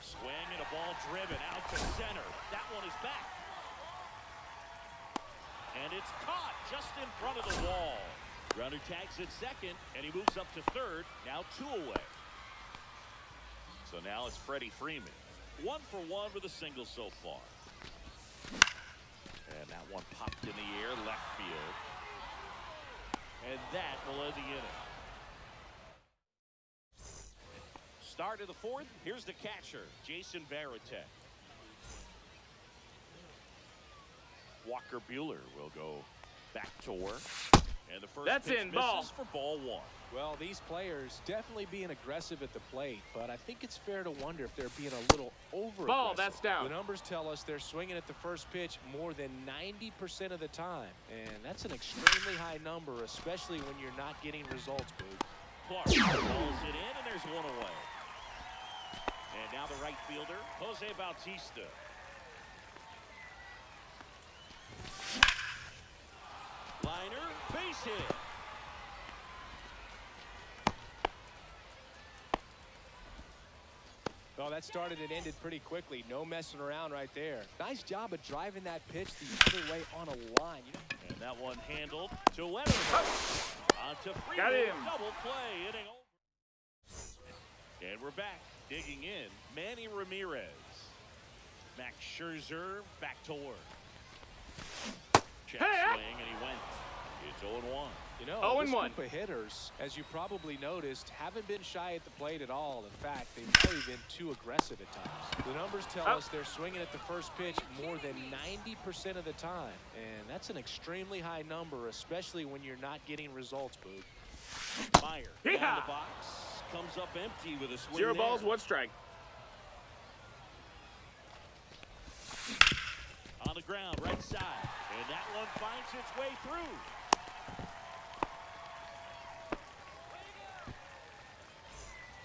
Swing and a ball driven out to center. That one is back. And it's caught just in front of the wall. Runner tags at second, and he moves up to third. Now 2 away. So now it's Freddie Freeman. 1 for 1 with a single so far. And that one popped in the air, left field. And that will end the inning. Start of the fourth. Here's the catcher, Jason Varitek. Walker Buehler will go back to work. And the first That's pitch in, misses ball. for ball one. Well, these players definitely being aggressive at the plate, but I think it's fair to wonder if they're being a little over-aggressive. Ball, that's down. The numbers tell us they're swinging at the first pitch more than 90% of the time, and that's an extremely high number, especially when you're not getting results, Boog. Clark pulls it in, and there's one away. And now the right fielder, Jose Bautista. Liner, base hit. Well, that started and ended pretty quickly. No messing around right there. Nice job of driving that pitch the other way on a line. And that one handled to Weatherford. On to Freeman. Got him. Double play. Inning over. And we're back. Digging in. Manny Ramirez. Max Scherzer back to work. Check swing, and he went. It's 0-1. You know, 0-1. this group of hitters, as you probably noticed, haven't been shy at the plate at all. In fact, they've probably been too aggressive at times. The numbers tell us they're swinging at the first pitch more than 90% of the time. And that's an extremely high number, especially when you're not getting results, Boog. Meyer Yeah. down the box. Comes up empty with a swing. 0 there. balls, 1 strike. On the ground, right side. And that one finds its way through.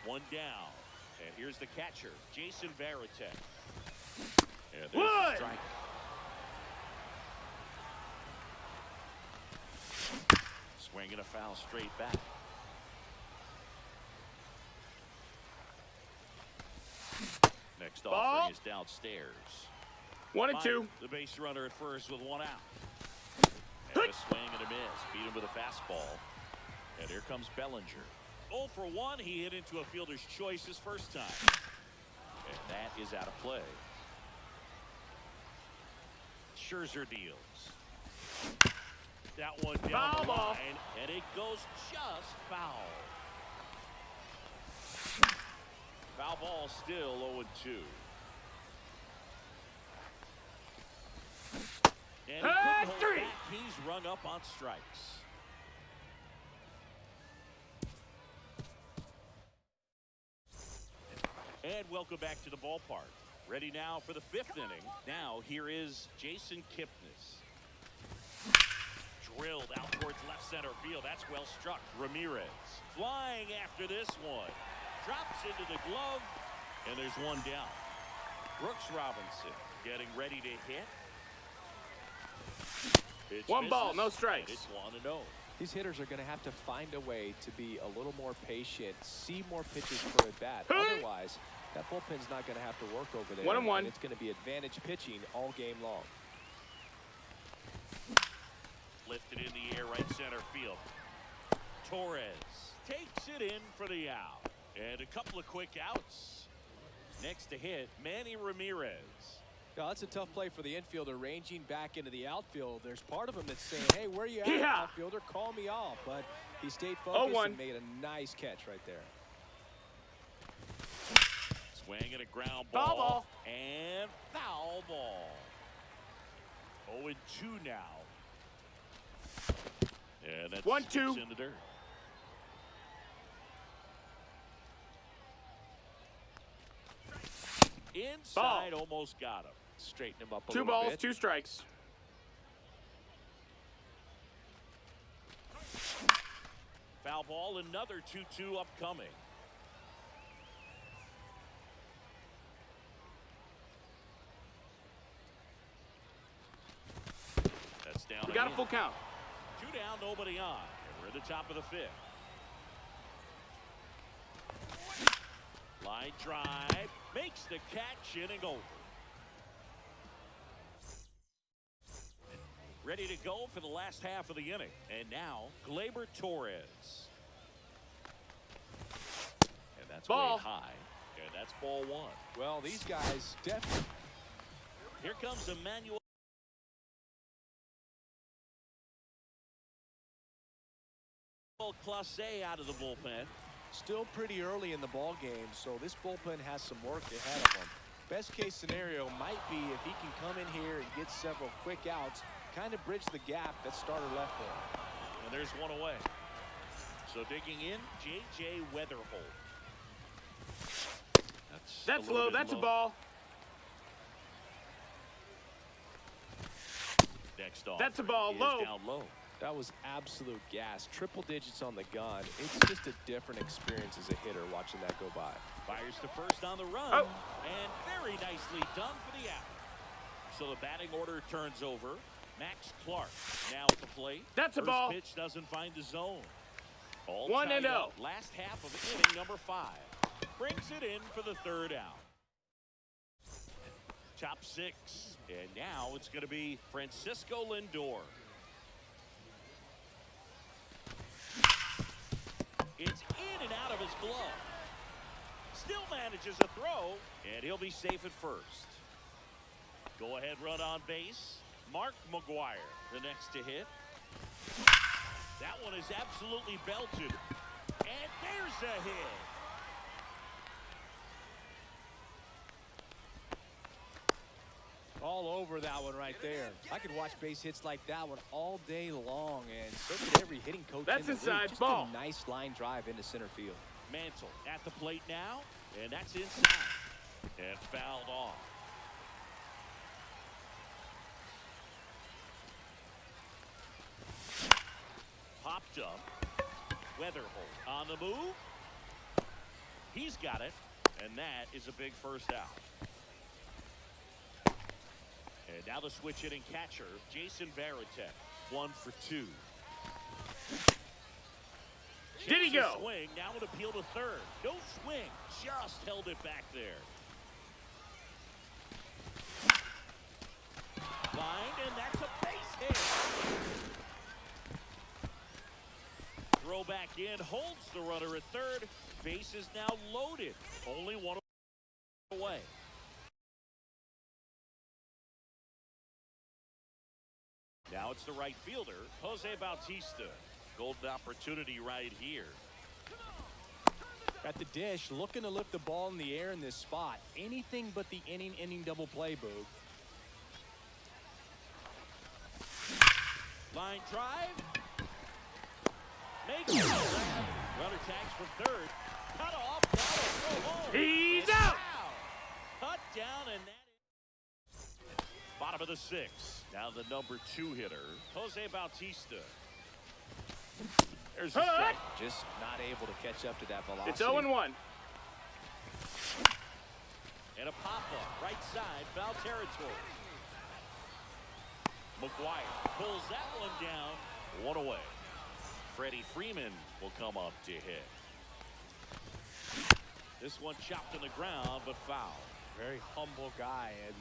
One down. And here's the catcher, Jason Varitek. And there's the strike. Swing and a foul straight back. Next offering is downstairs. 1 and 2. The base runner at first with 1 out. And a swing and a miss. Beat him with a fastball. And here comes Bellinger. 0 for 1. He hit into a fielder's choice his first time. And that is out of play. Scherzer deals. That one down Foul the ball. line, and it goes just foul. Foul ball still 0-2. And he couldn't hold three. back. He's rung up on strikes. And welcome back to the ballpark. Ready now for the 5th inning. Now here is Jason Kipnis. Drilled out towards left center field. That's well struck. Ramirez flying after this one. Drops into the glove. And there's one down. Brooks Robinson getting ready to hit. Pitch 1 ball, misses, no strikes. and it's 1-0. These hitters are going to have to find a way to be a little more patient, see more pitches per at bat. Otherwise, that bullpen's not going to have to work over there. 1-1. And it's going to be advantage pitching all game long. Lifted in the air, right center field. Torres takes it in for the out. And a couple of quick outs. Next to hit, Manny Ramirez. Now, that's a tough play for the infielder, ranging back into the outfield. There's part of him that's saying, hey, where you at, outfielder? Call me off. But he stayed focused 0-1. and made a nice catch right there. Swing and a ground Foul ball. And foul ball. 0-2 now. And that's 1-2. in the dirt. Inside, almost got him. Straighten him up a 2 little balls, bit. 2 strikes. Foul ball, another 2-2 upcoming. That's down. We got a again. full count. 2 down, nobody on. And we're at the top of the 5th. Line drive, makes the catch, inning over. Ready to go for the last half of the inning. And now, Gleyber Torres. And that's Ball. way high. And that's ball 1. Well, these guys definitely. Here comes Emmanuel Clase out of the bullpen. Still pretty early in the ball game, so this bullpen has some work ahead of them. Best case scenario might be if he can come in here and get several quick outs, kind of bridge the gap that starter left for him. And there's one away. So digging in, J.J. Weatherholt. That's low. That's a ball. Next off. That's a ball. Low. Down low. That was absolute gas. Triple digits on the gun. It's just a different experience as a hitter watching that go by. Fires to first on the run. Oh. And very nicely done for the out. So the batting order turns over. Max Clark now at the plate. That's a First ball. pitch doesn't find the zone. All 1-0. tied up. Last half of inning number 5. Brings it in for the third out. Top 6. And now it's going to be Francisco Lindor. It's in and out of his glove. Still manages a throw, and he'll be safe at first. Go-ahead run on base. Mark McGwire, the next to hit. That one is absolutely belted. And there's a hit. All over that one right there. I could watch base hits like that one all day long, and so could every hitting coach. That's in the inside league. Just ball. a nice line drive into center field. Mantle at the plate now, and that's inside. And fouled off. Popped up. Weatherholt on the move. He's got it, and that is a big first out. And now the switch hitting catcher, Jason Varitek, 1 for 2. Did he go? Swing, now an appeal to third. No swing, just held it back there. Line, and that's a base hit. Throw back in, holds the runner at third. Base is now loaded. Only one away. Now it's the right fielder, Jose Bautista. Golden opportunity right here. At the dish, looking to lift the ball in the air in this spot. Anything but the inning double play, Boog. Line drive. Makes it. Runner tags from third. Cut off. Now go home. He's It's out. Cut down, and that is bottom of the 6th. Now the number 2 hitter, Jose Bautista. There's a strike. Just not able to catch up to that velocity. It's 0-1. And a pop-up, right side, foul territory. McGwire pulls that one down, 1 away. Freddie Freeman will come up to hit. This one chopped in the ground, but foul. Very humble guy, and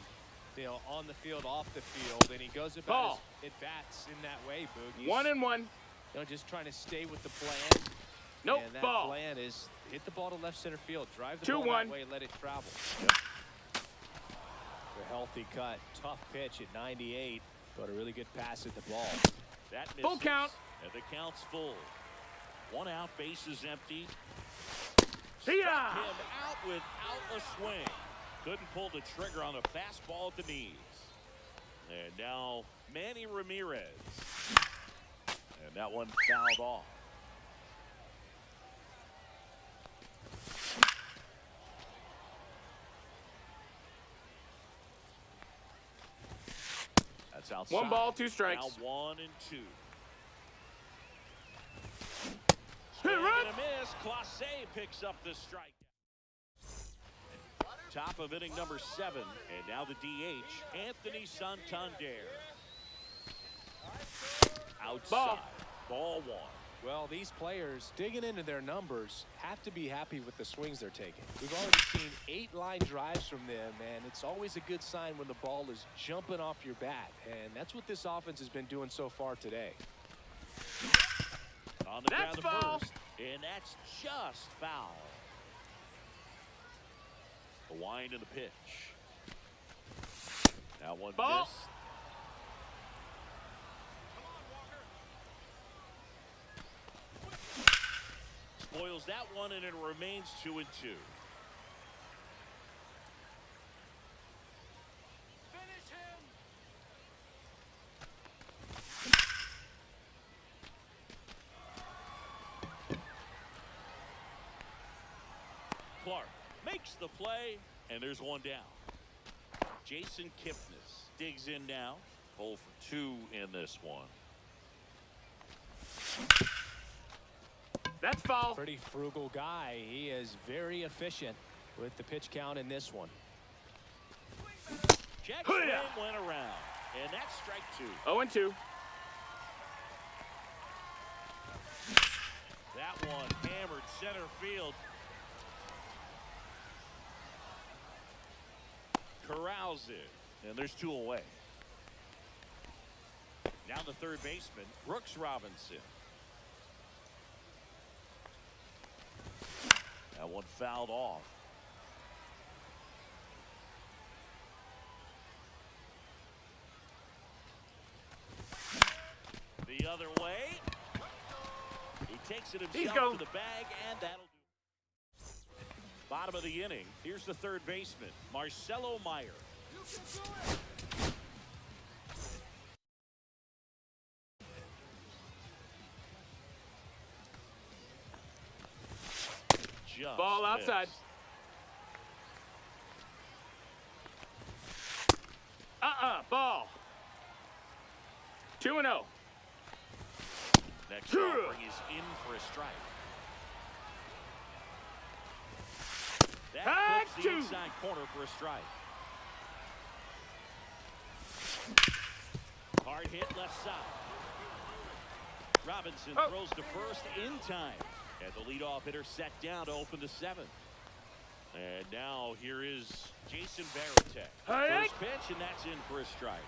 you know, on the field, off the field, and he goes about his at-bats in that way, Boog. 1-1. You know, just trying to stay with the plan. Nope, and that ball. plan is hit the ball to left center field, drive the ball 2-1. that way, let it travel. A healthy cut, tough pitch at 98, but a really good pass at the ball. That misses. Full count. And the count's full. 1 out, base is empty. See ya. Struck him out without a swing. Couldn't pull the trigger on the fastball at the knees. And now Manny Ramirez. And that one fouled off. That's outside. 1 ball, 2 strikes. Now 1 and 2. Hit Swing run. and a miss. Clase picks up the strike. Top of inning number 7, and now the DH, Anthony Santander. Outside, ball 1. Well, these players digging into their numbers have to be happy with the swings they're taking. We've already seen 8 line drives from them, and it's always a good sign when the ball is jumping off your bat, and that's what this offense has been doing so far today. On the That's ground foul. to first, and that's just foul. The wind and the pitch. Now one Ball. missed. Spoils that one, and it remains 2 and 2. makes the play, and there's one down. Jason Kipnis digs in now. 0 for 2 in this one. That's foul. Pretty frugal guy. He is very efficient with the pitch count in this one. Check swing went around, and that's strike 2. 0-2. That one hammered center field. Corrals it, and there's 2 away. Now the third baseman, Brooks Robinson. That one fouled off. The other way. He takes it himself to the bag, and that'll do. Bottom of the inning. Here's the third baseman, Marcelo Meyer. Just Ball outside. missed. Ball. 2-0. Next offering is in for a strike. That puts the inside corner for a strike. Hard hit left side. Robinson throws to first in time. And the leadoff hitter set down to open the 7th. And now here is Jason Varitek. First pitch, and that's in for a strike.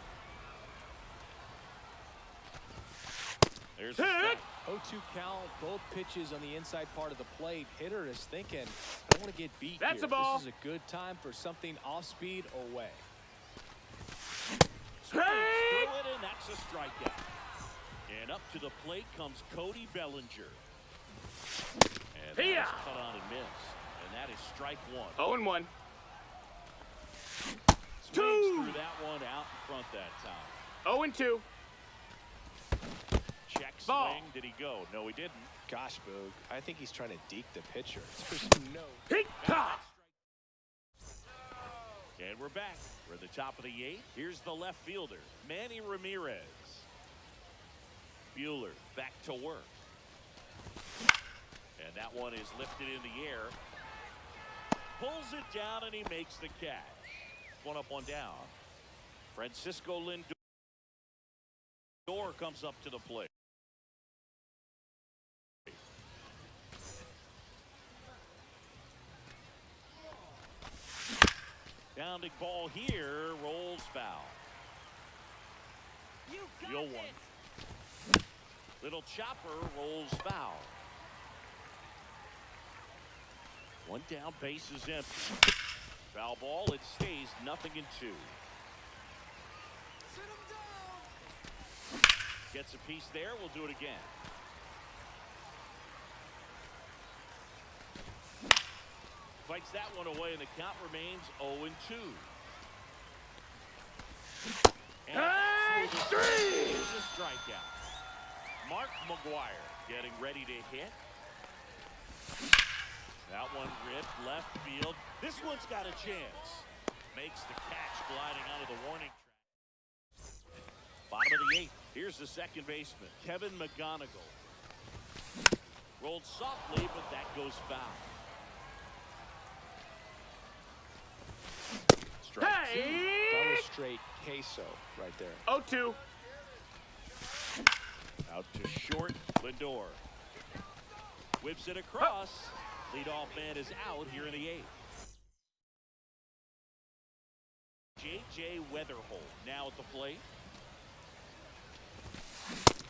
There's a strike. 0-2 count, both pitches on the inside part of the plate. Hitter is thinking, I don't want to get beat That's here. a ball. This is a good time for something off speed away. Swings through it, and that's a strikeout. And up to the plate comes Cody Bellinger. And that's cut on and missed. And that is strike 1. 0-1. Swings through that one out in front that time. 0-2. Check Ball. swing. Did he go? No, he didn't. Gosh, Boog, I think he's trying to deke the pitcher. There's no. And we're back. We're at the top of the 8th. Here's the left fielder, Manny Ramirez. Buehler back to work. And that one is lifted in the air. Pulls it down, and he makes the catch. 1 up, 1 down. Francisco Lindor comes up to the plate. Pounding ball here, rolls foul. You'll one. Little chopper rolls foul. 1 down, base is empty. Foul ball, it stays 0-2. Gets a piece there, we'll do it again. Fights that one away, and the count remains 0-2. And here's a strikeout. Mark McGwire getting ready to hit. That one ripped left field. This one's got a chance. Makes the catch gliding out of the warning track. Bottom of the 8th. Here's the second baseman, Kevin McGonigal. Rolled softly, but that goes foul. Strike 2. That was straight queso right there. 0-2. Out to short, Lindor. Whips it across. Leadoff man is out here in the 8th. J.J. Weatherholt now at the plate.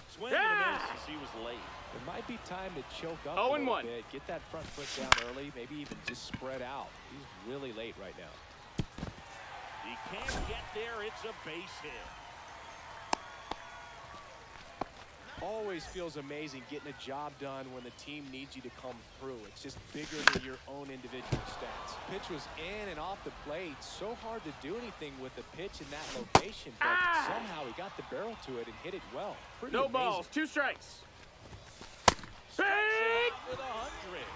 Swing and a miss as he was late. It might be time to choke up 0-1. a little bit. Get that front foot down early. Maybe even just spread out. He's really late right now. He can't get there. It's a base hit. Always feels amazing getting a job done when the team needs you to come through. It's just bigger than your own individual stats. Pitch was in and off the plate. So hard to do anything with the pitch in that location, but somehow he got the barrel to it and hit it well. Pretty No amazing. balls, 2 strikes. Strikes him out with 100.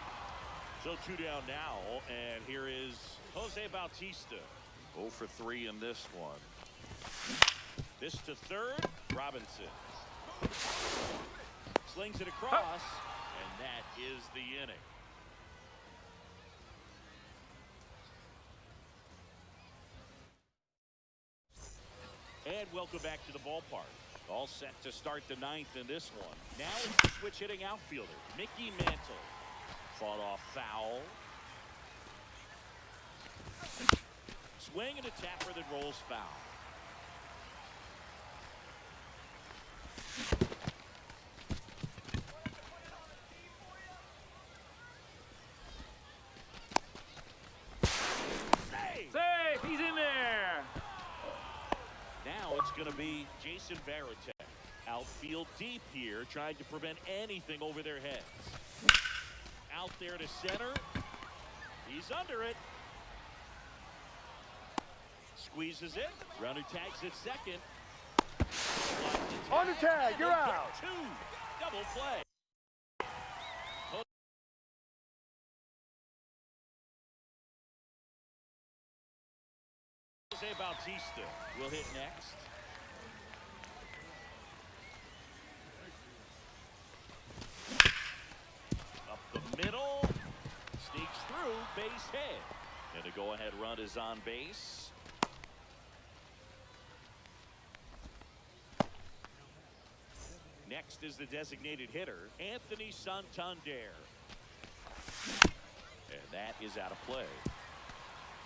So Two down now, and here is Jose Bautista. 0 for 3 in this one. This to third, Robinson. Slings it across, and that is the inning. And welcome back to the ballpark. All set to start the ninth in this one. Now it's the switch hitting outfielder, Mickey Mantle. Fought off foul. Swing and a tapper that rolls foul. Safe! He's in there! Now it's going to be Jason Varitek. Outfield deep here, trying to prevent anything over their heads. Out there to center. He's under it. Squeezes it. Runner tags at second. On the tag, you're out. Two. Double play. Jose Bautista will hit next. Up the middle. Sneaks through. Base hit. And a go-ahead run is on base. Next is the designated hitter, Anthony Santander. And that is out of play.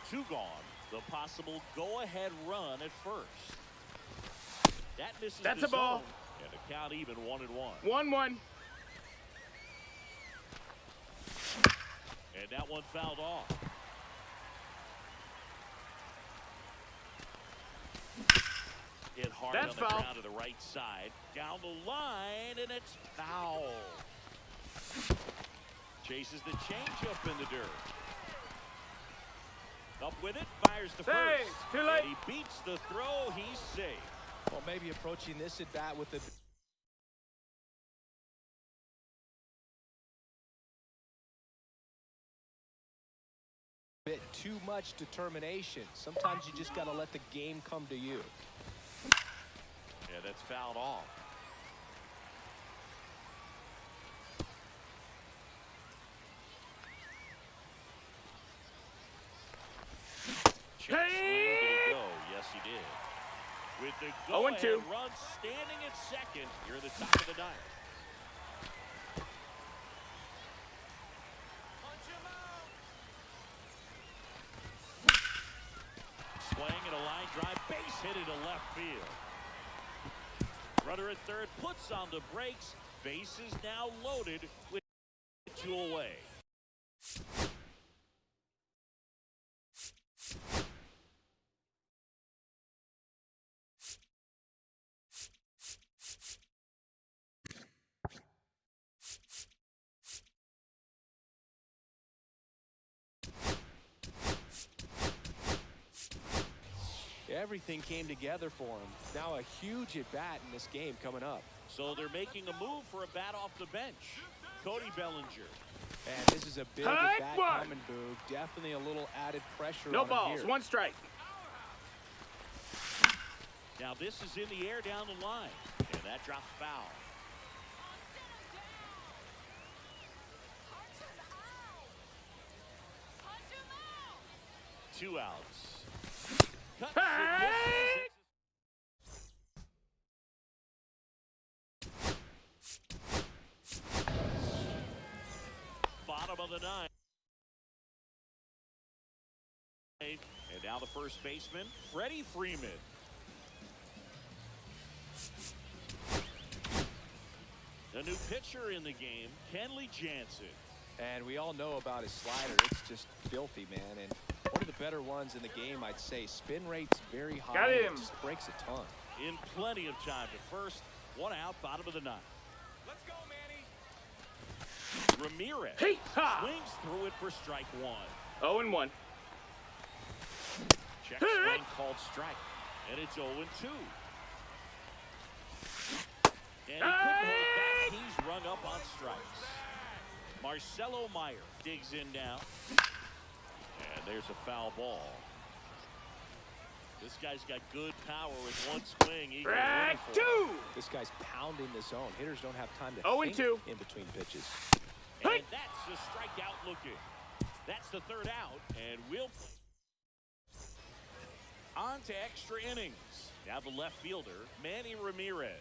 Two gone. The possible go-ahead run at first. That misses. That's the a ball. zone, and the count even 1-1. 1-1. And that one fouled off. Hit hard That's on the foul. ground to the right side. Down the line, and it's foul. Chases the changeup in the dirt. Up with it, fires the Safe. first. Too late. And he beats the throw. He's safe. Well, maybe approaching this at bat with a bit too much determination. Sometimes you just got to let the game come to you. Yeah, that's fouled off. Check swing. Did he go? Yes, he did. With the go-ahead 0-2. run standing at second, you're at the top of the ninth. Swing and a line drive, base hit into left field. Runner at third puts on the brakes. Base is now loaded with 2 away. Everything came together for him. Now a huge at-bat in this game coming up. So they're making a move for a bat off the bench. Cody Bellinger. And this is a big Take at-bat one. coming, Boog. Definitely a little added pressure No on him balls. here. 1 strike. Now this is in the air down the line. And that drops foul. Two outs. Cuts and Hey! bottom of the ninth. And now the first baseman, Freddie Freeman. The new pitcher in the game, Kenley Jansen. And we all know about his slider. It's just filthy, man. And one of the better ones in the game, I'd say. Spin rate's very high. Got him. It just breaks a ton. In plenty of time to first. 1 out, bottom of the ninth. Let's go, Manny. Ramirez Hey, ha. swings through it for strike 1. 0-1. Check swing called strike. And it's 0-2. And he couldn't hold back. He's rung up on strikes. Marcelo Meyer digs in now. And there's a foul ball. This guy's got good power with one swing. He Track 2. This guy's pounding the zone. Hitters don't have time to 0-2 in between pitches. And that's the strikeout looking. That's the third out, and we'll on to extra innings. Now the left fielder, Manny Ramirez.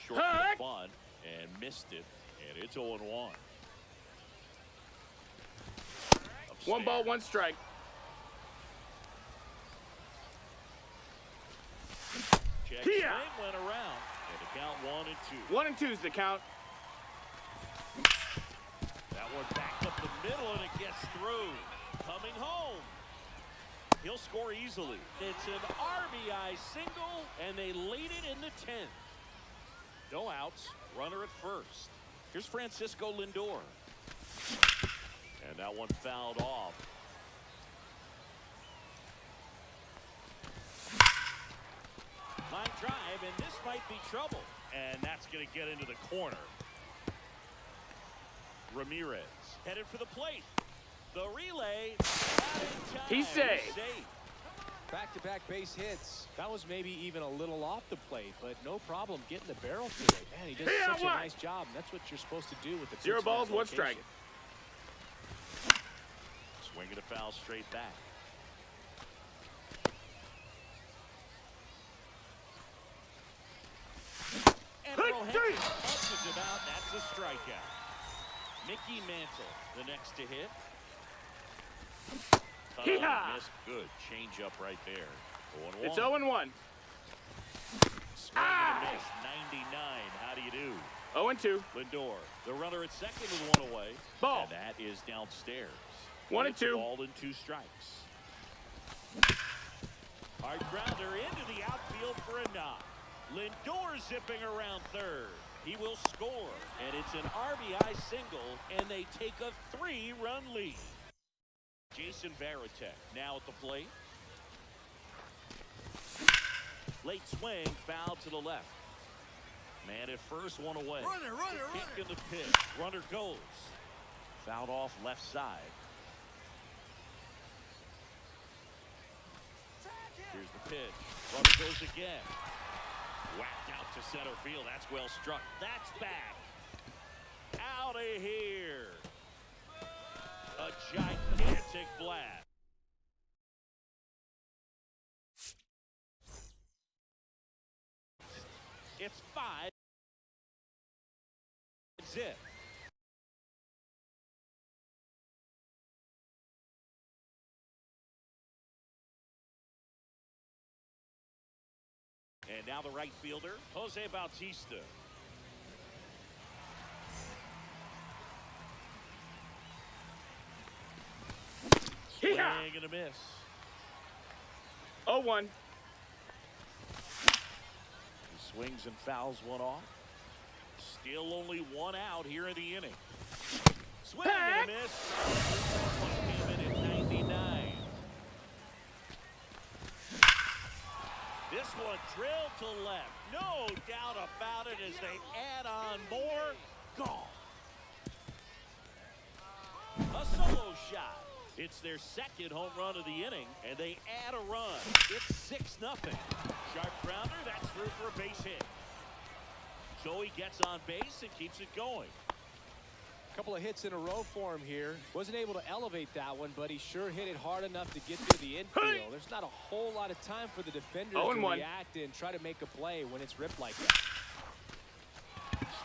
Short of the bunt and missed it, and it's 0-1. 1 ball, 1 strike. Check swing went around, and the count 1-2. 1 and 2 is the count. That one backed up the middle, and it gets through. Coming home. He'll score easily. It's an RBI single, and they lead it in the 10th. No outs. Runner at first. Here's Francisco Lindor. And that one fouled off. Line drive, and this might be trouble. And that's going to get into the corner. Ramirez headed for the plate. The relay. He's safe. Back-to-back base hits. That was maybe even a little off the plate, but no problem getting the barrel to it. Man, he does such a nice job, and that's what you're supposed to do with the 0 balls, 1 strike. Swinging a foul straight back. And punches him out. That's a strikeout. Mickey Mantle, the next to hit. Missed. Good change up right there. 0-1. It's 0-1. Swing and a miss. 99. How do you do? 0-2. Lindor, the runner at second with 1 away. Ball. And that is downstairs. 1-2. Ball and 2 strikes. Hard grounder into the outfield for a knock. Lindor zipping around third. He will score, and it's an RBI single, and they take a 3-run lead. Jason Varitek now at the plate. Late swing, foul to the left. Man at first, 1 away. Runner. Kick in the pitch. Runner goes. Fouled off left side. Here's the pitch. Runner goes again. Whacked out to center field. That's well struck. That's back. Out of here. A gigantic blast. It's 5-zip. And now the right fielder, Jose Bautista. Swing and a miss. 0-1. He swings and fouls one off. Still only 1 out here in the inning. Swing and a miss. One came in at 99. This one drilled to left. No doubt about it as they add on more. Gone. A solo shot. It's their second home run of the inning, and they add a run. It's 6-0. Sharp grounder. That's through for a base hit. So he gets on base and keeps it going. A couple of hits in a row for him here. Wasn't able to elevate that one, but he sure hit it hard enough to get to the infield. There's not a whole lot of time for the defender to react and try to make a play when it's ripped like that.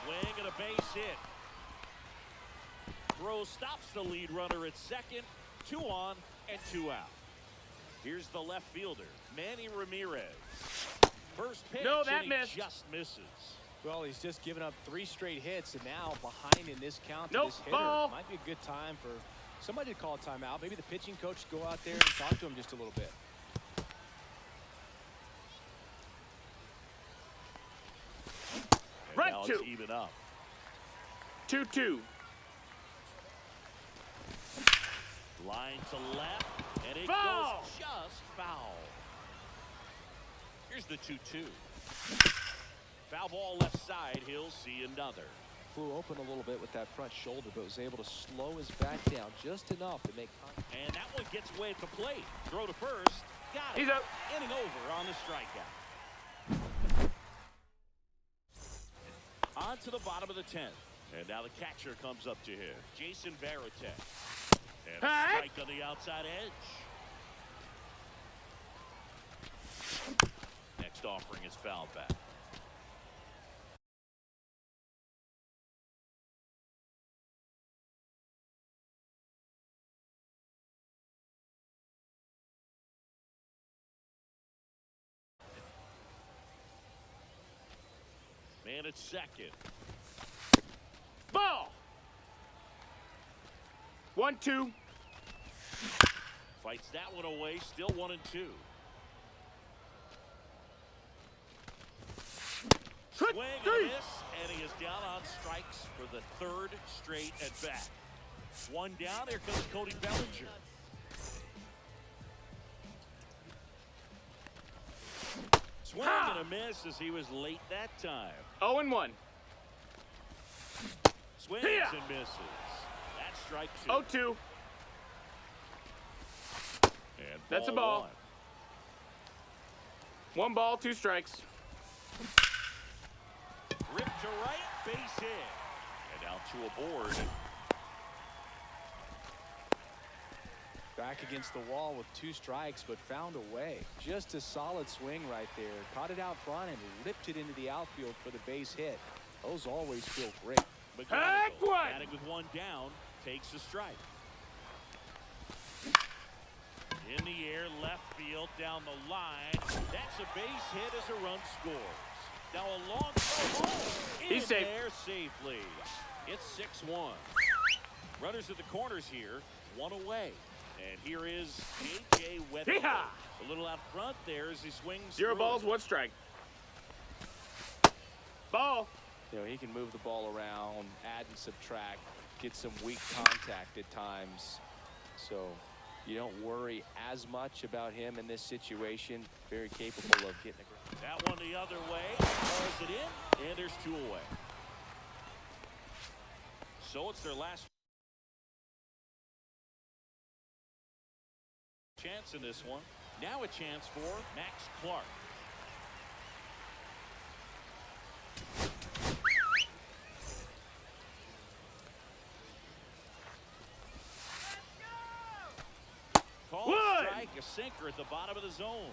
Swing and a base hit. Throw stops the lead runner at second. 2 on and 2 out. Here's the left fielder, Manny Ramirez. First pitch, and he just misses. Well, he's just given up 3 straight hits, and now behind in this count to this hitter. Might be a good time for somebody to call a timeout. Maybe the pitching coach go out there and talk to him just a little bit. Right, now 2. It's even up. 2-2. Line to left, and it foul. goes just foul. Here's the 2-2. Foul ball left side. He'll see another. flew open a little bit with that front shoulder, but was able to slow his back down just enough to make contact. And that one gets away at the plate. Throw to first. Got it. He's up. Inning over on the strikeout. On to the bottom of the 10th. And now the catcher comes up to him. Jason Varitek. And a strike on the outside edge. Next offering is fouled back. Man at second. Ball. 1-2. Fights that one away. Still 1-2. Swing and a miss, and he is down on strikes for the third straight at bat. One down. Here comes Cody Bellinger. Swing and a miss as he was late that time. 0-1. Swings and misses. That's strike 2. 0-2. And That's a ball. 1 ball, 2 strikes. Ripped to right, base hit. And now 2 aboard. Back against the wall with 2 strikes, but found a way. Just a solid swing right there. Caught it out front and ripped it into the outfield for the base hit. Those always feel great. McGonigal, batting with 1 down, takes a strike. In the air, left field, down the line. That's a base hit as a run scores. Now a long throw home. He's safe. There safely. It's 6-1. Runners at the corners here, 1 away. And here is J.J. Weatherly. A little out front there as he swings. 0 balls, 1 strike. Ball. You know, he can move the ball around, add and subtract, get some weak contact at times. So you don't worry as much about him in this situation. Very capable of getting it. That one the other way. Throws it in, and there's 2 away. So it's their last chance in this one. Now a chance for Max Clark. Call strike, a sinker at the bottom of the zone.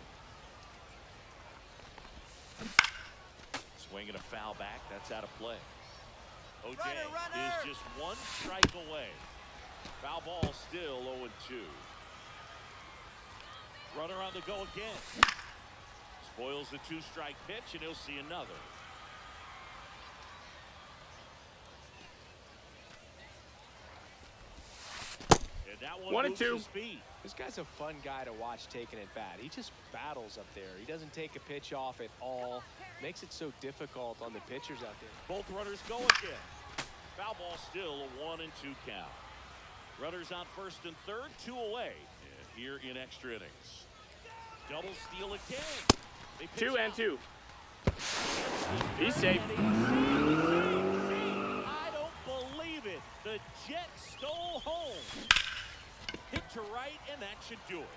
Swinging a foul back. That's out of play. OJ is just 1 strike away. Foul ball still 0-2. Runner on the go again. Spoils the 2-strike pitch, and he'll see another. And that one moves 1-2. his feet. This guy's a fun guy to watch taking at bat. He just battles up there. He doesn't take a pitch off at all. Makes it so difficult on the pitchers out there. Both runners go again. Foul ball still a 1-2 count. Runners on first and third, 2 away. And here in extra innings. Double steal again. They pitch 2 and out. 2. He's safe. I don't believe it. The Jets stole home. Hit to right, and that should do it.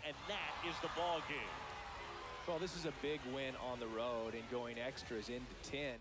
And that is the ball game. Well, this is a big win on the road and going extras into 10.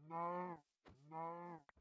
No, no.